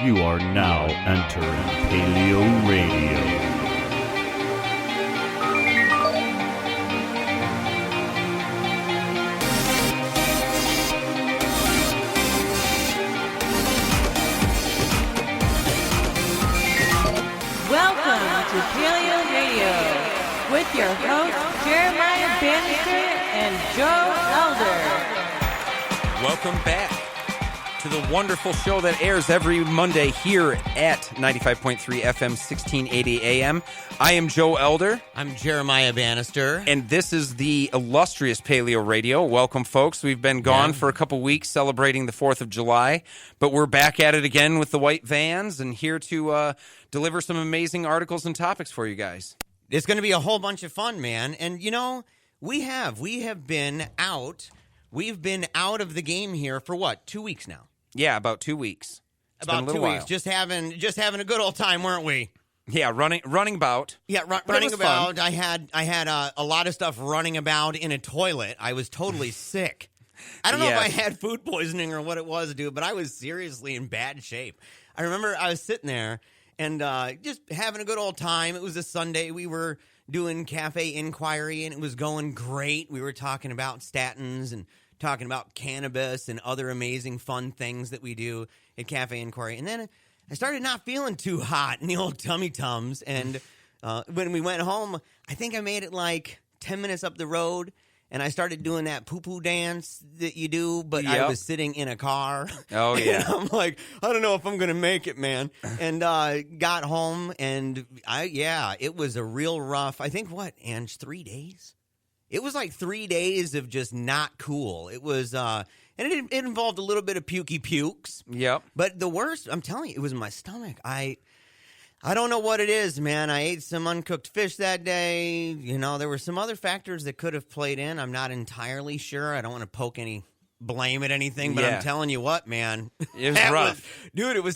You are now entering PaleoRadio. Welcome to PaleoRadio with your hosts Jeremiah-bannister and Joe Elder. Welcome back to the wonderful show that airs every Monday here at 95.3 FM, 1680 AM. I am Joe Elder. I'm Jeremiah-bannister. And this is the illustrious Paleo Radio. Welcome, folks. We've been gone for a couple weeks celebrating the 4th of July, but we're back at it again with the white vans and here to deliver some amazing articles and topics for you guys. It's going to be a whole bunch of fun, man. And, you know, we have been out. We've been out of the game here for what, 2 weeks now? Yeah, about 2 weeks. It's about been a little 2 while. weeks. Just having a good old time, weren't we? Yeah, running about. Yeah, But it running was about. fun. I had a lot of stuff running about in a toilet. I was totally sick. I don't know if I had food poisoning or what it was, dude, but I was seriously in bad shape. I remember I was sitting there and just having a good old time. It was a Sunday. We were doing Cafe Inquiry, and it was going great. We were talking about statins and talking about cannabis and other amazing fun things that we do at Cafe Inquiry. And then I started not feeling too hot in the old tummy tums. And when we went home, I think I made it like 10 minutes up the road, and I started doing that poo-poo dance that you do, but I was sitting in a car. Oh, yeah. And I'm like, I don't know if I'm going to make it, man. And got home, and it was a real rough, I think, Ange, 3 days? It was like 3 days of just not cool. It was, and it involved a little bit of pukes. Yep. But the worst, I'm telling you, it was my stomach. I don't know what it is, man. I ate some uncooked fish that day. You know, there were some other factors that could have played in. I'm not entirely sure. I don't want to poke any blame at anything, but I'm telling you what, man. It was rough. Dude, it was,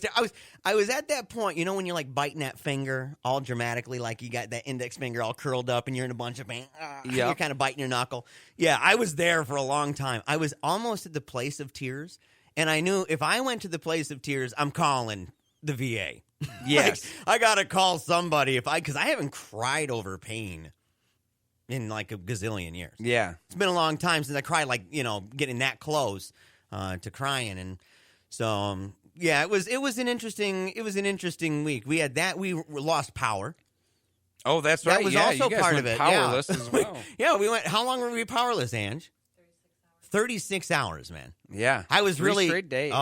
I was at that point, you know, when you're like biting that finger all dramatically, like you got that index finger all curled up and you're in a bunch of pain. You're kind of biting your knuckle. Yeah, I was there for a long time. I was almost at the place of tears, and I knew if I went to the place of tears, I'm calling the VA. Yes. I got to call somebody because I haven't cried over pain in like a gazillion years. Yeah. It's been a long time since I cried, like, you know, getting that close to crying. And so, it was an interesting week. We had that. We lost power. Oh, that's right. That was you also guys part went of it. Powerless as well. We went. How long were we powerless, Ange? 36 hours, man. Yeah. I was 3 really straight days.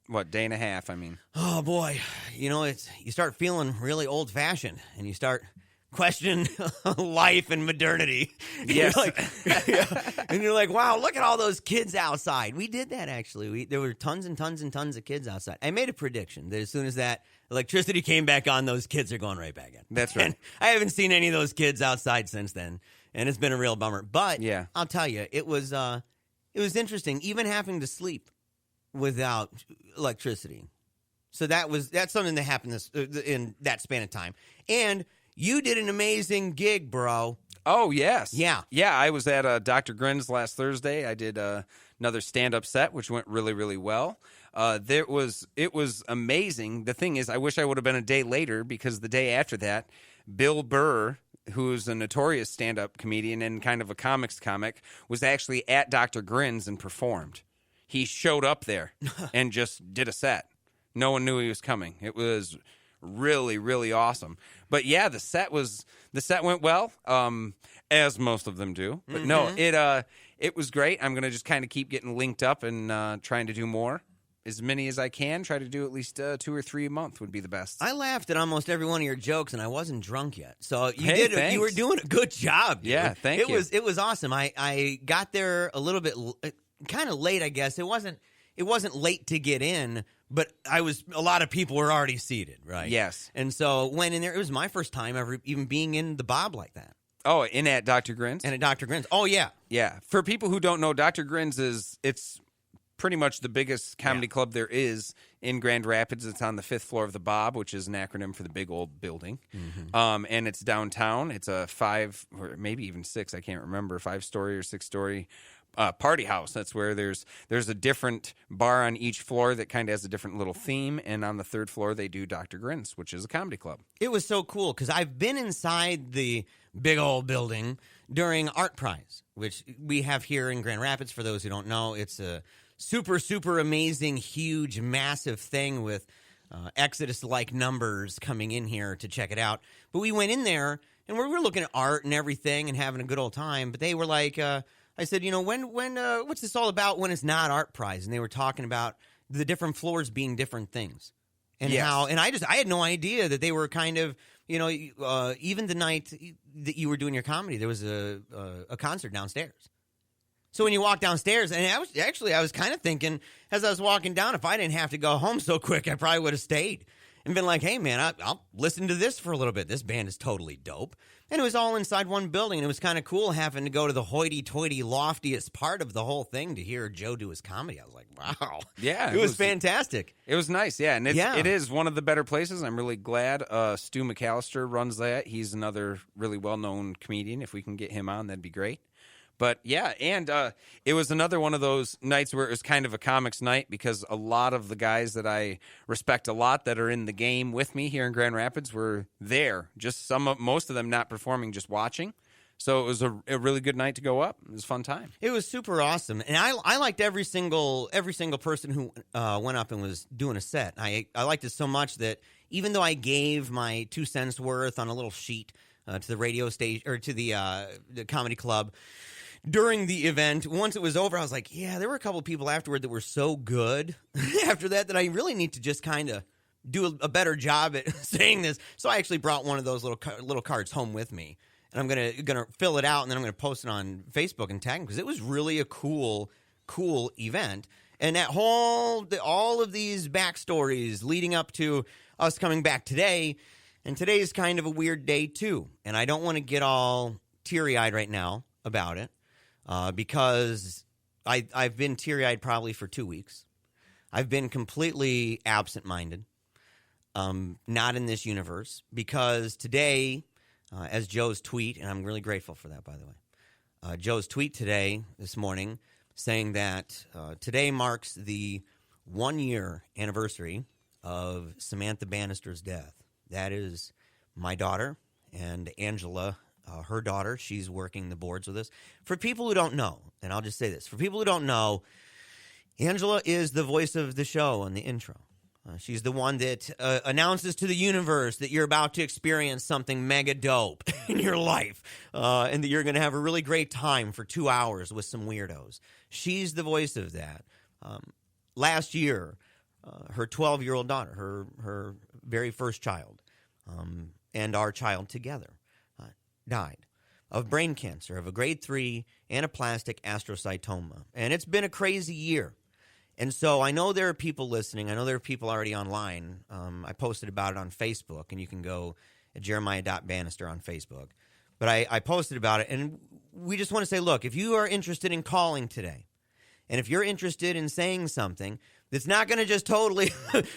What, day and a half, I mean. Oh, boy. You know, you start feeling really old-fashioned, and you start questioning life and modernity. Yes. And you're like, wow, look at all those kids outside. We did that, actually. There were tons and tons and tons of kids outside. I made a prediction that as soon as that electricity came back on, those kids are going right back in. That's right. And I haven't seen any of those kids outside since then, and it's been a real bummer. But I'll tell you, it was interesting, even having to sleep without electricity. So that's something that happened in that span of time. And you did an amazing gig, bro. Oh, yes. Yeah. Yeah, I was at Dr. Grin's last Thursday. I did another stand-up set, which went really, really well. It was amazing. The thing is, I wish I would have been a day later, because the day after that, Bill Burr, who's a notorious stand-up comedian and kind of a comics comic, was actually at Dr. Grin's and performed. He showed up there and just did a set. No one knew he was coming. It was really, really awesome. But yeah, the set went well, as most of them do. But no, it was great. I'm gonna just kind of keep getting linked up and trying to do more. As many as I can. Try to do at least 2 or 3 a month would be the best. I laughed at almost every one of your jokes, and I wasn't drunk yet. So Thanks. You were doing a good job, dude. Yeah, thank you. It was awesome. I got there a little bit kind of late, I guess. It wasn't late to get in, but a lot of people were already seated, right? Yes. And so went in there. It was my first time ever even being in the Bob like that. Oh, in at Dr. Grin's? And at Dr. Grin's. Oh, yeah. Yeah. For people who don't know, Dr. Grin's it's pretty much the biggest comedy club there is in Grand Rapids. It's on the 5th floor of the Bob, which is an acronym for the big old building. Mm-hmm. And it's downtown. It's a 5 or maybe even 6, I can't remember, 5-story or 6-story Party House. That's where there's a different bar on each floor that kind of has a different little theme. And on the third floor, they do Dr. Grins, which is a comedy club. It was so cool because I've been inside the big old building during Art Prize, which we have here in Grand Rapids. For those who don't know, it's a super, super amazing, huge, massive thing with Exodus-like numbers coming in here to check it out. But we went in there, and we were looking at art and everything and having a good old time. But they were like, I said, when what's this all about when it's not Art Prize? And they were talking about the different floors being different things. And how, and I had no idea that they were kind of, even the night that you were doing your comedy, there was a concert downstairs. So when you walk downstairs, and I was kind of thinking as I was walking down, if I didn't have to go home so quick, I probably would have stayed and been like, hey, man, I'll listen to this for a little bit. This band is totally dope. And it was all inside one building, and it was kind of cool having to go to the hoity-toity, loftiest part of the whole thing to hear Joe do his comedy. I was like, wow. Yeah. It was fantastic. It was nice, yeah. And it is one of the better places. I'm really glad Stu McAllister runs that. He's another really well-known comedian. If we can get him on, that'd be great. But, yeah, and it was another one of those nights where it was kind of a comics night because a lot of the guys that I respect a lot that are in the game with me here in Grand Rapids were there. Just most of them not performing, just watching. So it was a really good night to go up. It was a fun time. It was super awesome. And I liked every single person who went up and was doing a set. I liked it so much that even though I gave my 2 cents worth on a little sheet to the radio station or to the comedy club, during the event, once it was over, I was like, yeah, there were a couple of people afterward that were so good after that I really need to just kind of do a better job at saying this. So I actually brought one of those little cards home with me, and I'm gonna fill it out, and then I'm gonna post it on Facebook and tag them because it was really a cool event. And that all of these backstories leading up to us coming back today, and today is kind of a weird day too. And I don't want to get all teary-eyed right now about it. Because I've been teary-eyed probably for 2 weeks. I've been completely absent-minded, not in this universe, because today, as Joe's tweet, and I'm really grateful for that, by the way, Joe's tweet this morning, saying that today marks the 1-year anniversary of Samantha Bannister's death. That is my daughter, and Angela, her daughter, she's working the boards with us. For people who don't know, and I'll just say this, for people who don't know, Angela is the voice of the show on the intro. She's the one that announces to the universe that you're about to experience something mega dope in your life and that you're going to have a really great time for 2 hours with some weirdos. She's the voice of that. Last year, her 12-year-old daughter, her very first child, and our child together, died of brain cancer, of a grade 3 anaplastic astrocytoma. And it's been a crazy year. And so I know there are people listening. I know there are people already online. I posted about it on Facebook, and you can go at jeremiah.bannister on Facebook. But I posted about it, and we just want to say, look, if you are interested in calling today, and if you're interested in saying something that's not going to just totally,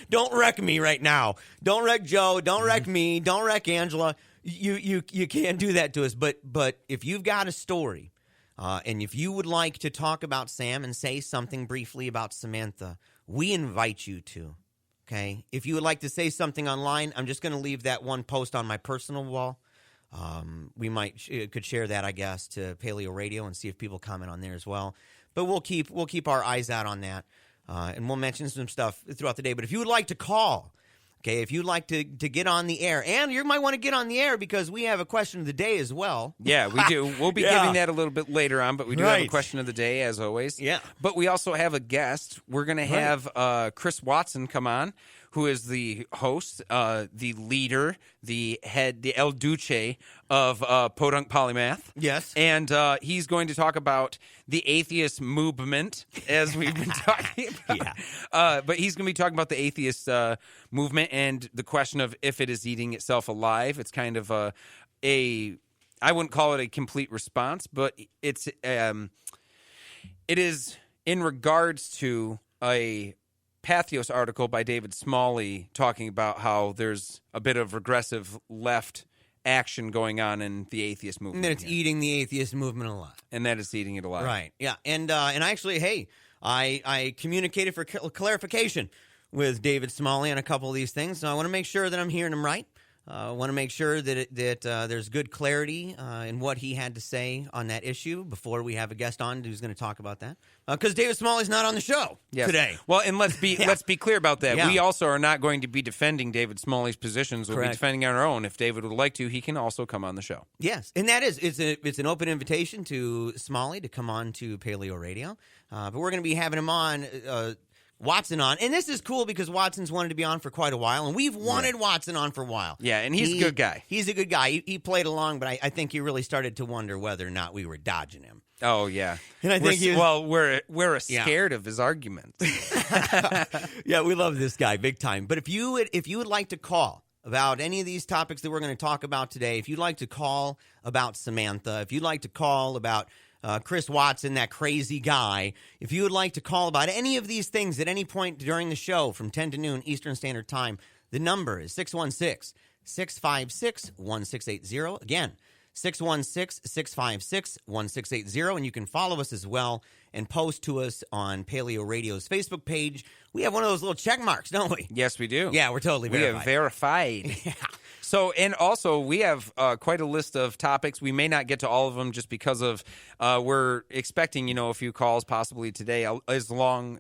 don't wreck me right now. Don't wreck Joe. Don't wreck me. Don't wreck Angela. You can't do that to us, but if you've got a story, and if you would like to talk about Sam and say something briefly about Samantha, we invite you to, okay? If you would like to say something online, I'm just going to leave that one post on my personal wall. We could share that, I guess, to PaleoRadio and see if people comment on there as well. But we'll keep our eyes out on that, and we'll mention some stuff throughout the day. But if you would like to call, okay, if you'd like to get on the air, and you might want to get on the air because we have a question of the day as well. Yeah, we do. We'll be giving that a little bit later on, but we do have a question of the day, as always. Yeah. But we also have a guest. We're going to have Chris Watson come on, who is the host, the leader, the head, the El Duce of Podunk Polymath. Yes. And he's going to talk about the atheist movement, as we've been talking about. Yeah. But he's going to be talking about the atheist movement and the question of if it is eating itself alive. It's kind of I wouldn't call it a complete response, but it is in regards to a Patheos article by David Smalley talking about how there's a bit of regressive left action going on in the atheist movement. And that it's eating the atheist movement alive. And that it's eating it alive. Right. Yeah. And actually, hey, I communicated for clarification with David Smalley on a couple of these things. So I want to make sure that I'm hearing him right. I want to make sure that there's good clarity in what he had to say on that issue before we have a guest on who's going to talk about that. Because David Smalley's not on the show today. Well, and let's be clear about that. Yeah. We also are not going to be defending David Smalley's positions. We'll Correct. be defending our own. If David would like to, he can also come on the show. Yes, and that is it's an open invitation to Smalley to come on to Paleo Radio. But we're going to be having him on. Watson on. And this is cool because Watson's wanted to be on for quite a while, and we've wanted Watson on for a while. Yeah, and he's a good guy. He's a good guy. He played along, but I think he really started to wonder whether or not we were dodging him. Oh, yeah. And I think we're scared of his arguments. Yeah, we love this guy big time. But if you would like to call about any of these topics that we're going to talk about today, if you'd like to call about Samantha, if you'd like to call about Chris Watson, that crazy guy. If you would like to call about any of these things at any point during the show from 10 to noon Eastern Standard Time, the number is 616-656-1680. Again, 616-656-1680. And you can follow us as well and post to us on Paleo Radio's Facebook page. We have one of those little check marks, don't we? Yes, we do. Yeah, we're totally verified. We have verified. Yeah. So, and also, we have quite a list of topics. We may not get to all of them just because of we're expecting, a few calls possibly today, along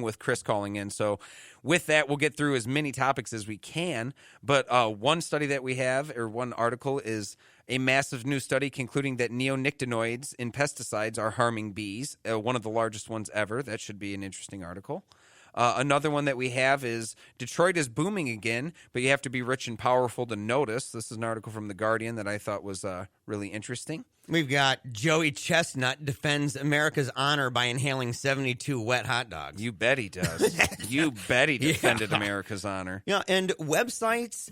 with Chris calling in. So, with that, we'll get through as many topics as we can. But one study that we have, or one article, is a massive new study concluding that neonicotinoids in pesticides are harming bees, one of the largest ones ever. That should be an interesting article. Another one that we have is Detroit is booming again, but you have to be rich and powerful to notice. This is an article from The Guardian that I thought was really interesting. We've got Joey Chestnut defends America's honor by inhaling 72 wet hot dogs. You bet he does. You bet he defended America's honor. Yeah, and websites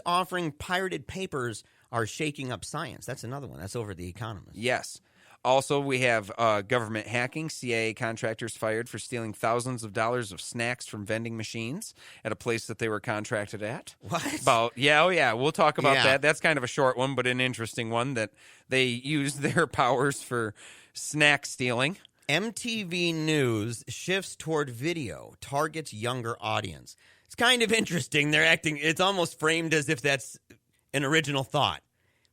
offering pirated papers are shaking up science. That's another one. That's over at The Economist. Yes. Also, we have government hacking. CIA contractors fired for stealing thousands of dollars of snacks from vending machines at a place that they were contracted at. What? We'll talk about that. That's kind of a short one, but an interesting one that they used their powers for snack stealing. MTV News shifts toward video, targets younger audience. It's kind of interesting. They're acting, it's almost framed as if that's an original thought.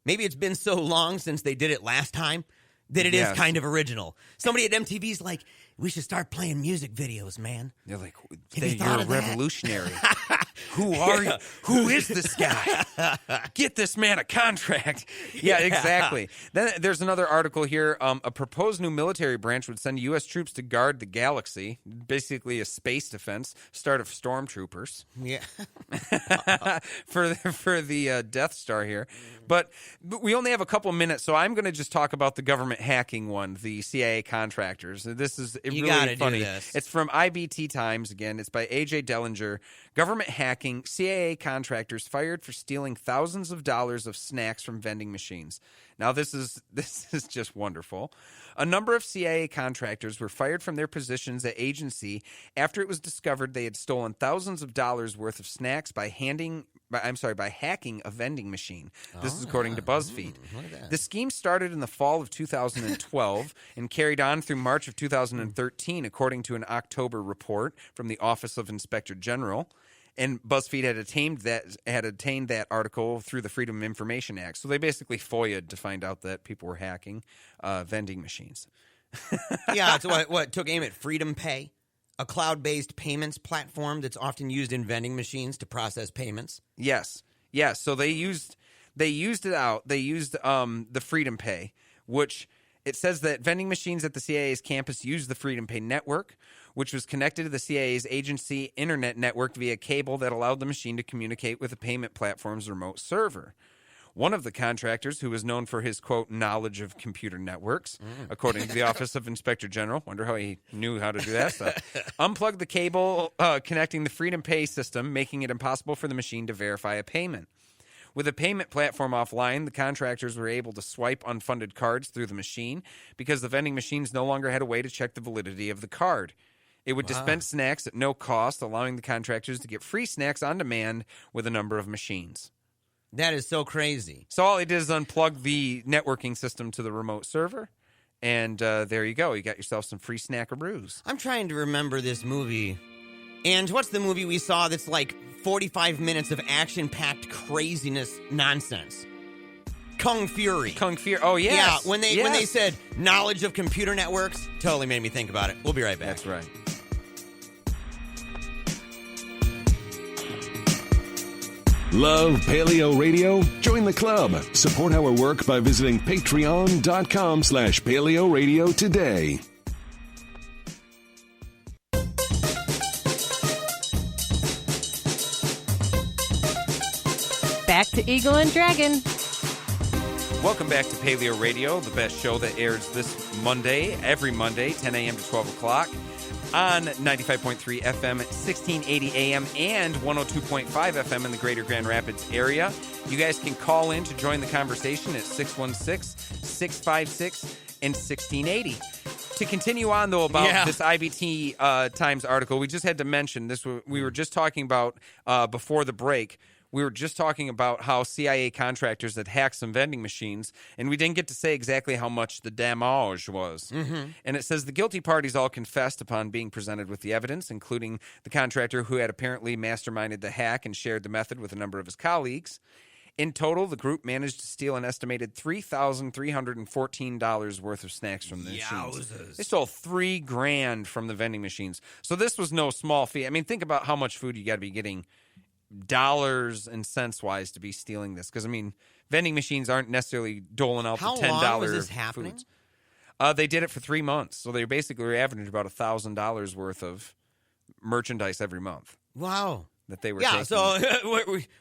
Maybe it's been so long since they did it last time that it is kind of original. Somebody at MTV's like, we should start playing music videos, man. They're like, you're a revolutionary. Who are you? Who is this guy? Get this man a contract. Yeah, exactly. Then there's another article here. A proposed new military branch would send U.S. troops to guard the galaxy, basically a space defense, start of stormtroopers. Yeah. for the Death Star here. But we only have a couple minutes, so I'm going to just talk about the government hacking one, the CIA contractors. This is really funny. It's from IBT Times again. It's by A.J. Dellinger. Government hacking, CIA contractors fired for stealing thousands of dollars of snacks from vending machines. Now, this is just wonderful. A number of CIA contractors were fired from their positions at agency after it was discovered they had stolen thousands of dollars worth of snacks by hacking a vending machine. This is according to BuzzFeed. The scheme started in the fall of 2012 and carried on through March of 2013, according to an October report from the Office of Inspector General. And BuzzFeed had obtained that article through the Freedom of Information Act. So they basically FOIA'd to find out that people were hacking vending machines. Yeah, it's what took aim at Freedom Pay, a cloud-based payments platform that's often used in vending machines to process payments. Yes. So they used it out. They used the Freedom Pay, which it says that vending machines at the CIA's campus use the Freedom Pay network, which was connected to the CIA's agency internet network via cable that allowed the machine to communicate with the payment platform's remote server. One of the contractors, who was known for his, quote, knowledge of computer networks, according to the Office of Inspector General, wonder how he knew how to do that stuff, unplugged the cable connecting the Freedom Pay system, making it impossible for the machine to verify a payment. With the payment platform offline, the contractors were able to swipe unfunded cards through the machine because the vending machines no longer had a way to check the validity of the card. It would dispense snacks at no cost, allowing the contractors to get free snacks on demand with a number of machines. That is so crazy. So all he did is unplug the networking system to the remote server, and there you go. You got yourself some free snackaroos. I'm trying to remember this movie. And what's the movie we saw that's like 45 minutes of action-packed craziness nonsense? Kung Fury. Kung Fury. Oh, yes. Yeah, when they said knowledge of computer networks, totally made me think about it. We'll be right back. That's right. Love Paleo Radio? Join the club. Support our work by visiting patreon.com/Paleo Radio today. Back to Eagle and Dragon. Welcome back to Paleo Radio, the best show that airs this Monday, every Monday, 10 a.m. to 12 o'clock on 95.3 FM, 1680 AM, and 102.5 FM in the greater Grand Rapids area. You guys can call in to join the conversation at 616-656-1680. To continue on, though, about this IBT Times article, we just had to mention this. We were just talking about before the break. We were just talking about how CIA contractors had hacked some vending machines, and we didn't get to say exactly how much the damage was. Mm-hmm. And it says the guilty parties all confessed upon being presented with the evidence, including the contractor who had apparently masterminded the hack and shared the method with a number of his colleagues. In total, the group managed to steal an estimated $3,314 worth of snacks from the machines. They stole $3,000 from the vending machines. So this was no small fee. I mean, think about how much food you got to be getting dollars and cents wise to be stealing this, because I mean, vending machines aren't necessarily doling out the $10 How long was this happening? Foods. They did it for 3 months, so they basically were averaging about $1,000 worth of merchandise every month. Wow, that they were taking. So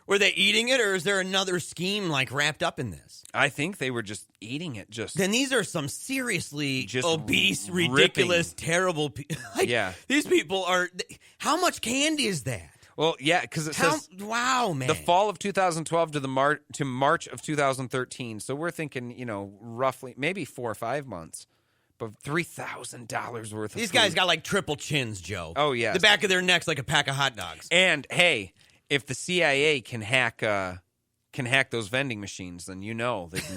were they eating it, or is there another scheme like wrapped up in this? I think they were just eating it. Then these are some seriously obese, ridiculous, terrible people. These people are. How much candy is that? Well, yeah, because it says wow, man. The fall of 2012 to March of 2013. So we're thinking, roughly maybe 4 or 5 months, but $3,000 worth of These food. guys got like triple chins, Joe. Oh yeah, the back of their necks like a pack of hot dogs. And hey, if the CIA can hack those vending machines, then they can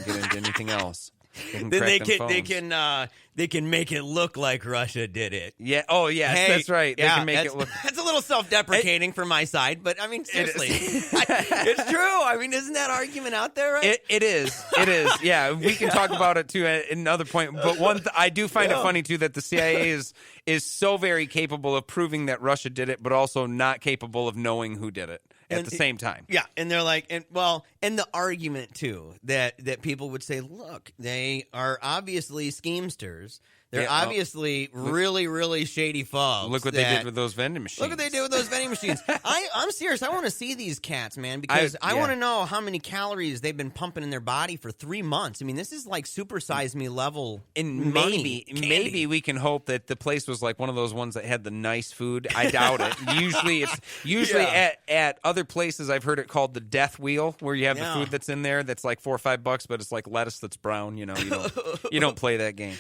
get into anything else. They can make it look like Russia did it. Yeah. Oh, yes, hey, that's right. They can make it look. That's a little self-deprecating for my side, but I mean, seriously, it's true. I mean, isn't that argument out there? Right? It is. It is. Yeah, we can talk about it too at another point. But I do find it funny too that the CIA is so very capable of proving that Russia did it, but also not capable of knowing who did it. At the same time. Yeah, and they're like, and the argument, too, that people would say, look, they are obviously schemesters. They're obviously really, really shady folks. Look what they did with those vending machines. Look what they did with those vending machines. I'm serious. I want to see these cats, man, because I want to know how many calories they've been pumping in their body for 3 months. I mean, this is like Super Size Me level. And maybe we can hope that the place was like one of those ones that had the nice food. I doubt it. Usually at other places I've heard it called the death wheel, where you have the food that's in there that's like $4 or $5, but it's like lettuce that's brown. You don't play that game.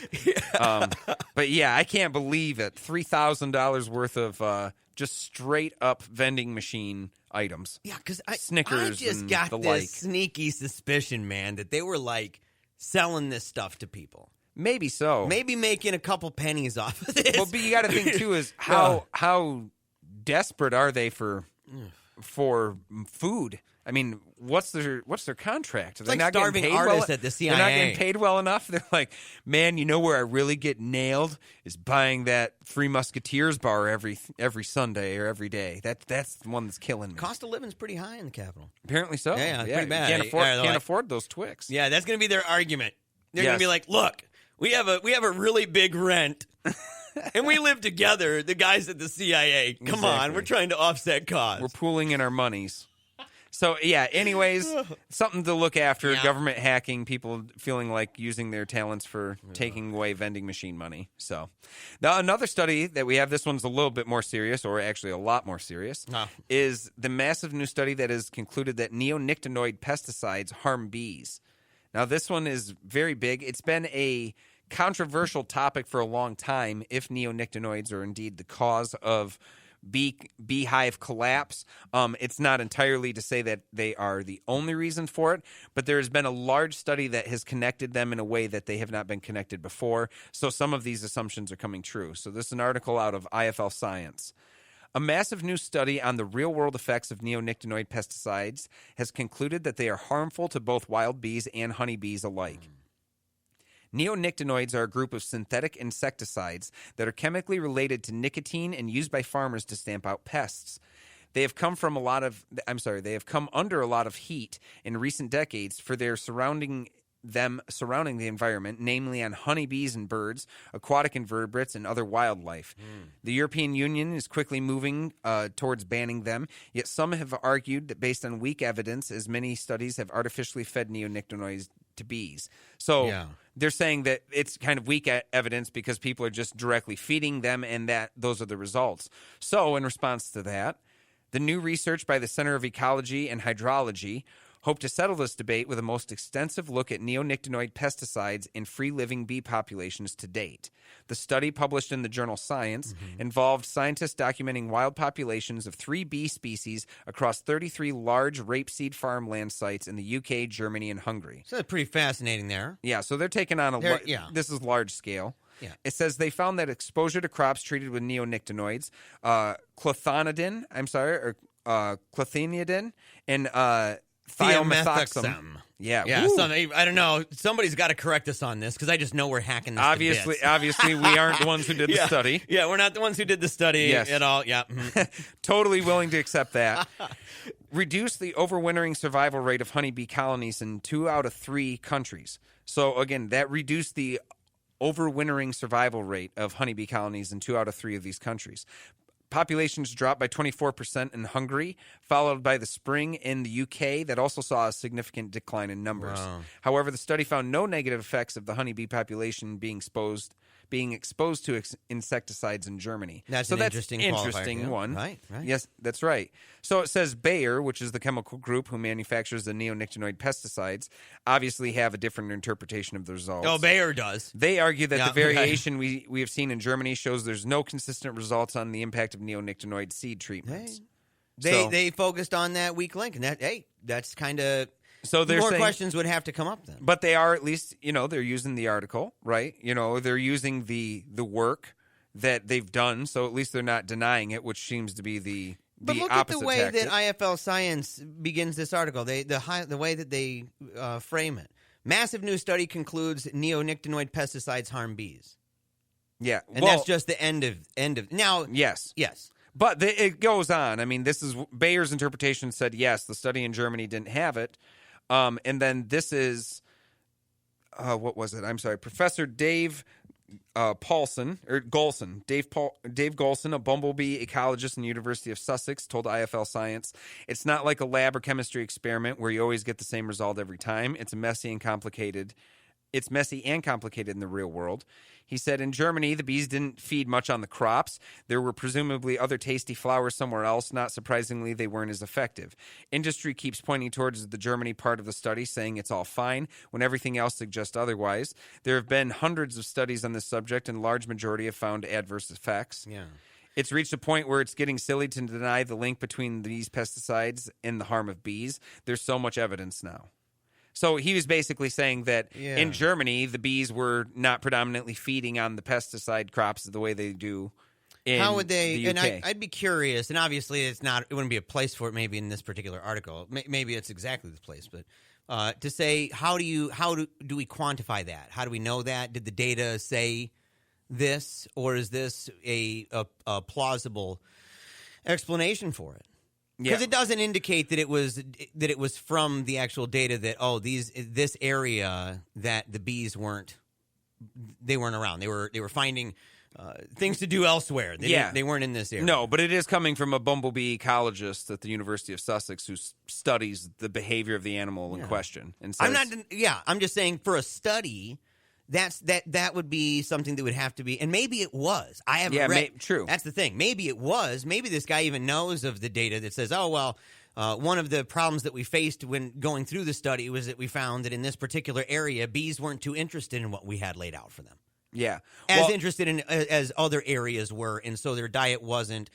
But yeah, I can't believe it. $3,000 worth of just straight up vending machine items. Yeah, because Snickers. I just got this sneaky suspicion, man, that they were like selling this stuff to people. Maybe so. Maybe making a couple pennies off of this. Well, but you got to think too is how desperate are they for food? I mean, what's their contract? It's like starving artists at the CIA. They're not getting paid well enough. They're like, man, where I really get nailed is buying that Three Musketeers bar every Sunday or every day. That's the one that's killing me. Cost of living's pretty high in the capital. Apparently so. Yeah, it's pretty bad. Can't afford those Twix. Yeah, that's going to be their argument. They're going to be like, look, we have a really big rent. And we live together, the guys at the CIA. Come on, we're trying to offset costs. We're pooling in our monies. So, yeah, anyways, something to look after, government hacking, people feeling like using their talents for taking away vending machine money. So, now another study that we have, this one's a little bit more serious, or actually a lot more serious, is the massive new study that has concluded that neonicotinoid pesticides harm bees. Now, this one is very big. It's been a controversial topic for a long time if neonicotinoids are indeed the cause of beehive collapse. It's not entirely to say that they are the only reason for it, but there has been a large study that has connected them in a way that they have not been connected before. So some of these assumptions are coming true. So this is an article out of IFL Science. A massive new study on the real-world effects of neonicotinoid pesticides has concluded that they are harmful to both wild bees and honeybees alike. Neonicotinoids are a group of synthetic insecticides that are chemically related to nicotine and used by farmers to stamp out pests. They have come under a lot of heat in recent decades for their surrounding the environment, namely on honeybees and birds, aquatic invertebrates, and other wildlife. The European Union is quickly moving towards banning them, yet some have argued that based on weak evidence, as many studies have artificially fed neonicotinoids to bees. So they're saying that it's kind of weak evidence because people are just directly feeding them, and that those are the results. So in response to that, the new research by the Center of Ecology and Hydrology hope to settle this debate with a most extensive look at neonicotinoid pesticides in free-living bee populations to date. The study, published in the journal Science, involved scientists documenting wild populations of 3 bee species across 33 large rapeseed farmland sites in the UK, Germany, and Hungary. So that's pretty fascinating there. Yeah, so they're taking on this is large scale. Yeah. It says they found that exposure to crops treated with neonicotinoids, clothianidin, and thiamethoxam. Yeah. I don't know. Somebody's got to correct us on this because I just know we're hacking this. Obviously, we aren't the ones who did the study. Yeah, we're not the ones who did the study at all. Yeah, totally willing to accept that. Reduce the overwintering survival rate of honeybee colonies in 2 out of 3 countries. So again, that reduced the overwintering survival rate of honeybee colonies in 2 out of 3 of these countries. Populations dropped by 24% in Hungary, followed by the spring in the UK that also saw a significant decline in numbers. Wow. However, the study found no negative effects of the honeybee population being exposed to insecticides in Germany. That's an interesting one. Right. Yes, that's right. So it says Bayer, which is the chemical group who manufactures the neonicotinoid pesticides, obviously have a different interpretation of the results. Oh, Bayer does. They argue that the variation we have seen in Germany shows there's no consistent results on the impact of neonicotinoid seed treatments. They focused on that weak link, and that's kind of... So more questions would have to come up then. But they are at least, they're using the article, right? They're using the work that they've done, so at least they're not denying it, which seems to be the But look opposite at the way tactic. that IFL Science begins this article. The way that they frame it. Massive new study concludes neonicotinoid pesticides harm bees. Yeah. And that's just the end of now. Yes. But it goes on. I mean, this is Bayer's interpretation said, yes, the study in Germany didn't have it. And then this is, what was it? I'm sorry, Professor Dave Golson, Dave Golson, a bumblebee ecologist in the University of Sussex, told IFL Science, "It's not like a lab or chemistry experiment where you always get the same result every time. It's messy and complicated in the real world." He said in Germany, the bees didn't feed much on the crops. There were presumably other tasty flowers somewhere else. Not surprisingly, they weren't as effective. Industry keeps pointing towards the Germany part of the study, saying it's all fine, when everything else suggests otherwise. There have been hundreds of studies on this subject, and a large majority have found adverse effects. Yeah. It's reached a point where it's getting silly to deny the link between these pesticides and the harm of bees. There's so much evidence now. So he was basically saying that in Germany, the bees were not predominantly feeding on the pesticide crops the way they do in How would they? the UK. And I'd be curious, and obviously it wouldn't be a place for it maybe in this particular article. Maybe it's exactly the place, but to say how do we quantify that? How do we know that? Did the data say this, or is this a plausible explanation for it? Because it doesn't indicate that it was from the actual data that this area that the bees weren't around. They were finding things to do elsewhere. They weren't in this area. No, but it is coming from a bumblebee ecologist at the University of Sussex who studies the behavior of the animal in question. And says, I'm just saying for a study. That would be something that would have to be, and maybe it was. I haven't read. True. That's the thing. Maybe it was. Maybe this guy even knows of the data that says, one of the problems that we faced when going through the study was that we found that in this particular area, bees weren't too interested in what we had laid out for them. Yeah. As interested in as other areas were, and so their diet wasn't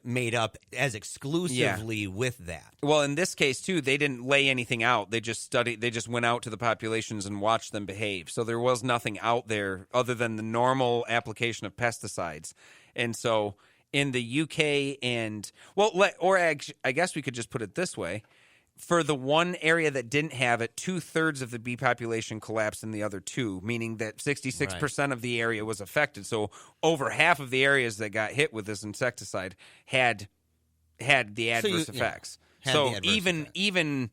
made up as exclusively with that. Well, in this case, too, they didn't lay anything out. They just went out to the populations and watched them behave. So there was nothing out there other than the normal application of pesticides. And so in the UK I guess we could just put it this way. For the one area that didn't have it, 2/3 of the bee population collapsed in the other two, meaning that 66% of the area was affected. So over half of the areas that got hit with this insecticide had the adverse effects. So even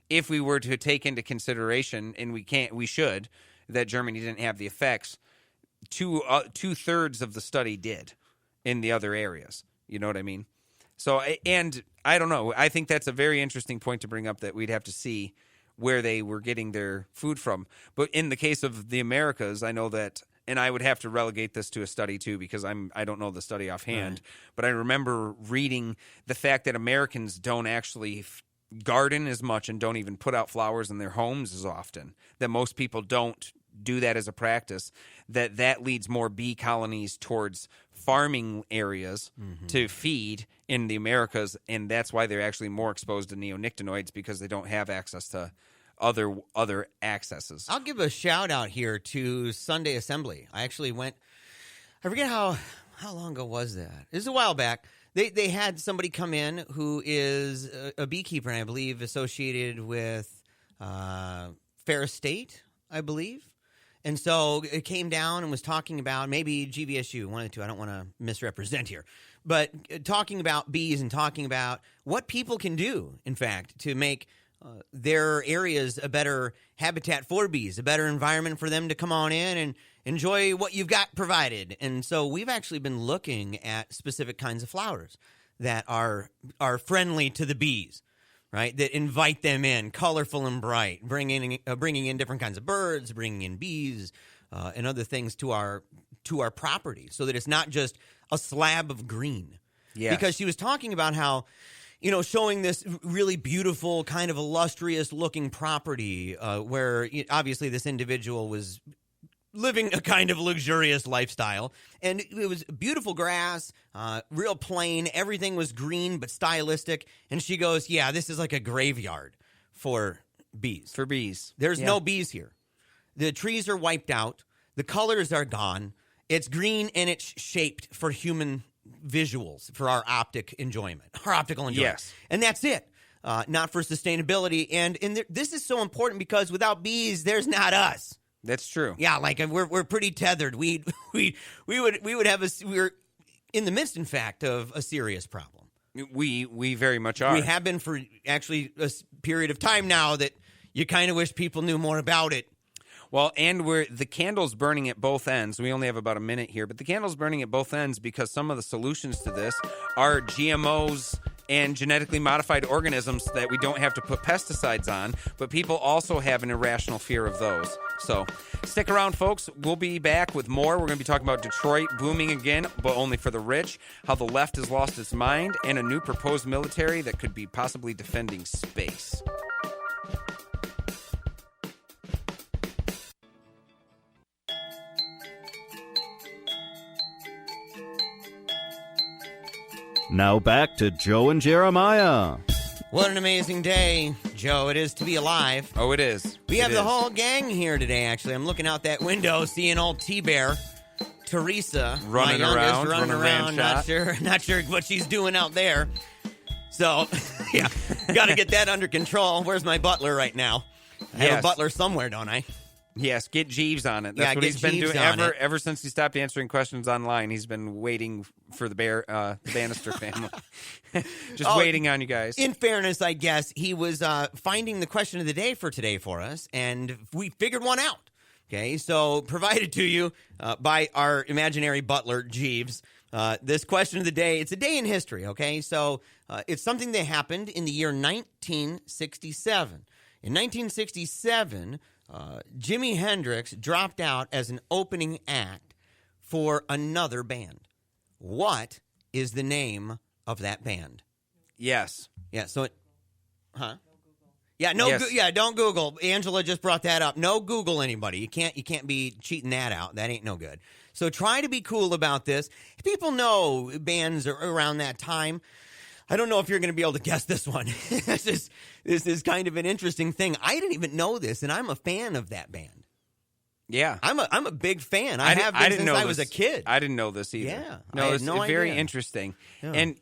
if we were to take into consideration, and we should, that Germany didn't have the effects, 2/3 of the study did in the other areas. You know what I mean? So, and I don't know. I think that's a very interesting point to bring up, that we'd have to see where they were getting their food from. But in the case of the Americas, I know that, and I would have to relegate this to a study too, because I don't know the study offhand. Right. But I remember reading the fact that Americans don't actually garden as much and don't even put out flowers in their homes as often. That most people don't do that as a practice. That leads more bee colonies towards farming areas to feed in the Americas, and that's why they're actually more exposed to neonicotinoids, because they don't have access to other accesses. I'll give a shout out here to Sunday Assembly. I actually went, I forget how long ago was that? It was a while back. They had somebody come in who is a beekeeper, and I believe associated with Fair State, I believe. And so it came down and was talking about maybe GVSU, one of the two. I don't want to misrepresent here. But talking about bees and talking about what people can do, in fact, to make their areas a better habitat for bees, a better environment for them to come on in and enjoy what you've got provided. And so we've actually been looking at specific kinds of flowers that are friendly to the bees. Right, that invite them in, colorful and bright, bringing in different kinds of birds, bringing in bees, and other things to our property, so that it's not just a slab of green. Yes. Because she was talking about how, showing this really beautiful, kind of illustrious looking property, where obviously this individual was living a kind of luxurious lifestyle. And it was beautiful grass, real plain. Everything was green but stylistic. And she goes, yeah, this is like a graveyard for bees. For bees. There's no bees here. The trees are wiped out. The colors are gone. It's green and it's shaped for human visuals, for our optical enjoyment. Yes. And that's it. Not for sustainability. And this is so important, because without bees, there's not us. That's true. Yeah, like we're pretty tethered. We're in the midst, in fact, of a serious problem. We very much are. We have been for actually a period of time now that you kind of wish people knew more about it. Well, and the candle's burning at both ends. We only have about a minute here, but the candle's burning at both ends, because some of the solutions to this are GMOs and genetically modified organisms that we don't have to put pesticides on, but people also have an irrational fear of those. So stick around, folks. We'll be back with more. We're going to be talking about Detroit booming again, but only for the rich, how the left has lost its mind, and a new proposed military that could be possibly defending space. Now back to Joe and Jeremiah. What an amazing day, Joe, it is to be alive. Oh, it is. We have the whole gang here today, actually. I'm looking out that window, seeing old T-Bear, Teresa, running around. Not sure what she's doing out there. So, yeah, got to get that under control. Where's my butler right now? I have a butler somewhere, don't I? Yes, get Jeeves on it. That's what he's been doing ever since he stopped answering questions online. He's been waiting for the Bannister family. Just waiting on you guys. In fairness, I guess, he was finding the question of the day for today for us, and we figured one out. Okay, so provided to you by our imaginary butler, Jeeves. This question of the day, it's a day in history, okay? So it's something that happened in the year 1967. In 1967... Jimi Hendrix dropped out as an opening act for another band. What is the name of that band? Yes. Yeah, so Yeah, Yes. don't Google. Angela just brought that up. No Google anybody. You can't be cheating that out. That ain't no good. So try to be cool about this. People know bands are around that time. I don't know if you're going to be able to guess this one. This is kind of an interesting thing. I didn't even know this, and I'm a fan of that band. Yeah. I'm a big fan. I have been since I was a kid. I didn't know this either. Yeah. No, I had it's no very idea. interesting.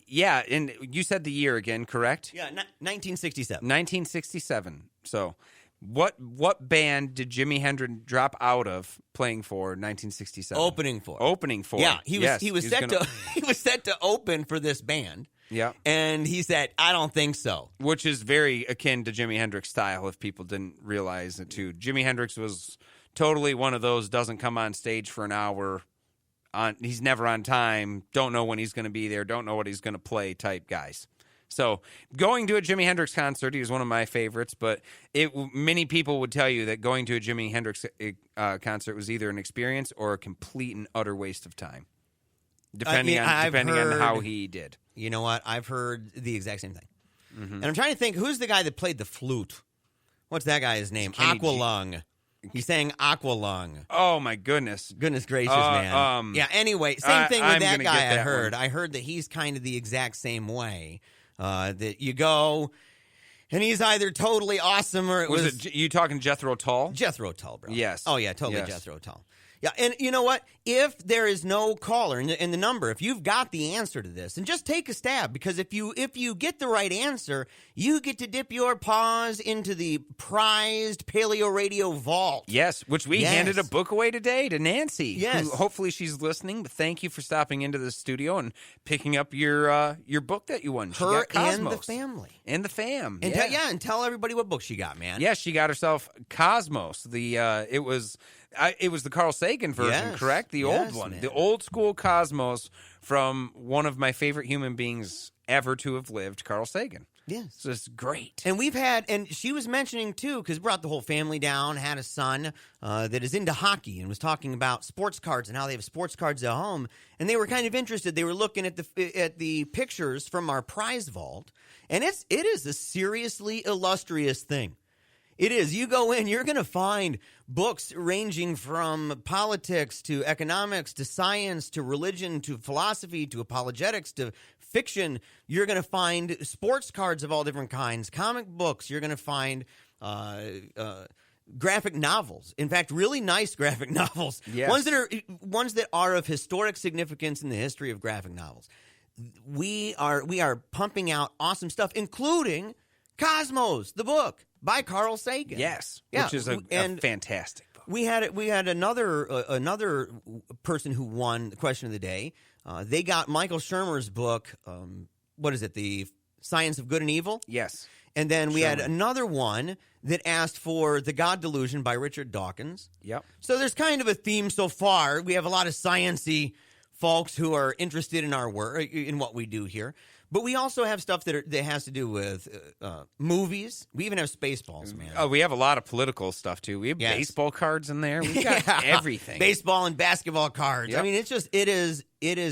Yeah. And you said the year again, correct? Yeah, 1967. 1967. So, what band did Jimi Hendrix drop out of playing for 1967? Opening for. Yeah, he was set to open for this band. Yeah. And he said, "I don't think so." Which is very akin to Jimi Hendrix style, if people didn't realize it too. Jimi Hendrix was totally one of those doesn't come on stage for an hour. He's never on time. Don't know when he's going to be there. Don't know what he's going to play type guys. So going to a Jimi Hendrix concert, he was one of my favorites. But many people would tell you that going to a Jimi Hendrix concert was either an experience or a complete and utter waste of time, depending on how he did. You know what? I've heard the exact same thing. Mm-hmm. And I'm trying to think, who's the guy that played the flute? What's that guy's name? Aqualung. He sang Aqualung. Oh, my goodness. Goodness gracious, man. Yeah, anyway, same thing with that guy I heard. I heard that he's kind of the exact same way. That you go, and he's either totally awesome or it was you talking Jethro Tull? Jethro Tull, bro. Yes. Oh, yeah, totally yes. Jethro Tull. Yeah, and you know what? If there is no caller in the number, if you've got the answer to this, and just take a stab, because if you get the right answer, you get to dip your paws into the prized PaleoRadio vault. Yes, which we handed a book away today to Nancy. Yes. Who, hopefully she's listening, but thank you for stopping into the studio and picking up your book that you won. She Her got Cosmos. and the family. And the fam. And yeah. and tell everybody what book she got, man. Yeah, she got herself Cosmos. It was the Carl Sagan version, correct? The old one. Man. The old school Cosmos from one of my favorite human beings ever to have lived, Carl Sagan. Yes. So it's great. And and she was mentioning, too, because brought the whole family down, had a son that is into hockey and was talking about sports cards and how they have sports cards at home. And they were kind of interested. They were looking at the pictures from our prize vault. And it is a seriously illustrious thing. It is. You go in, you're going to find books ranging from politics to economics to science to religion to philosophy to apologetics to fiction. You're going to find sports cards of all different kinds, comic books. You're going to find graphic novels. In fact, really nice graphic novels. Yes. Ones that are of historic significance in the history of graphic novels. We are pumping out awesome stuff, including Cosmos, the book by Carl Sagan. Yes, yeah, which is a fantastic book. We had another person who won the question of the day. They got Michael Shermer's book. What is it? The Science of Good and Evil. Yes. And then we had another one that asked for The God Delusion by Richard Dawkins. Yep. So there's kind of a theme so far. We have a lot of science-y folks who are interested in our work, in what we do here. But we also have stuff that has to do with movies. We even have Spaceballs, man. Oh, we have a lot of political stuff, too. We have baseball cards in there. We've got everything. Baseball and basketball cards. Yep. I mean, it is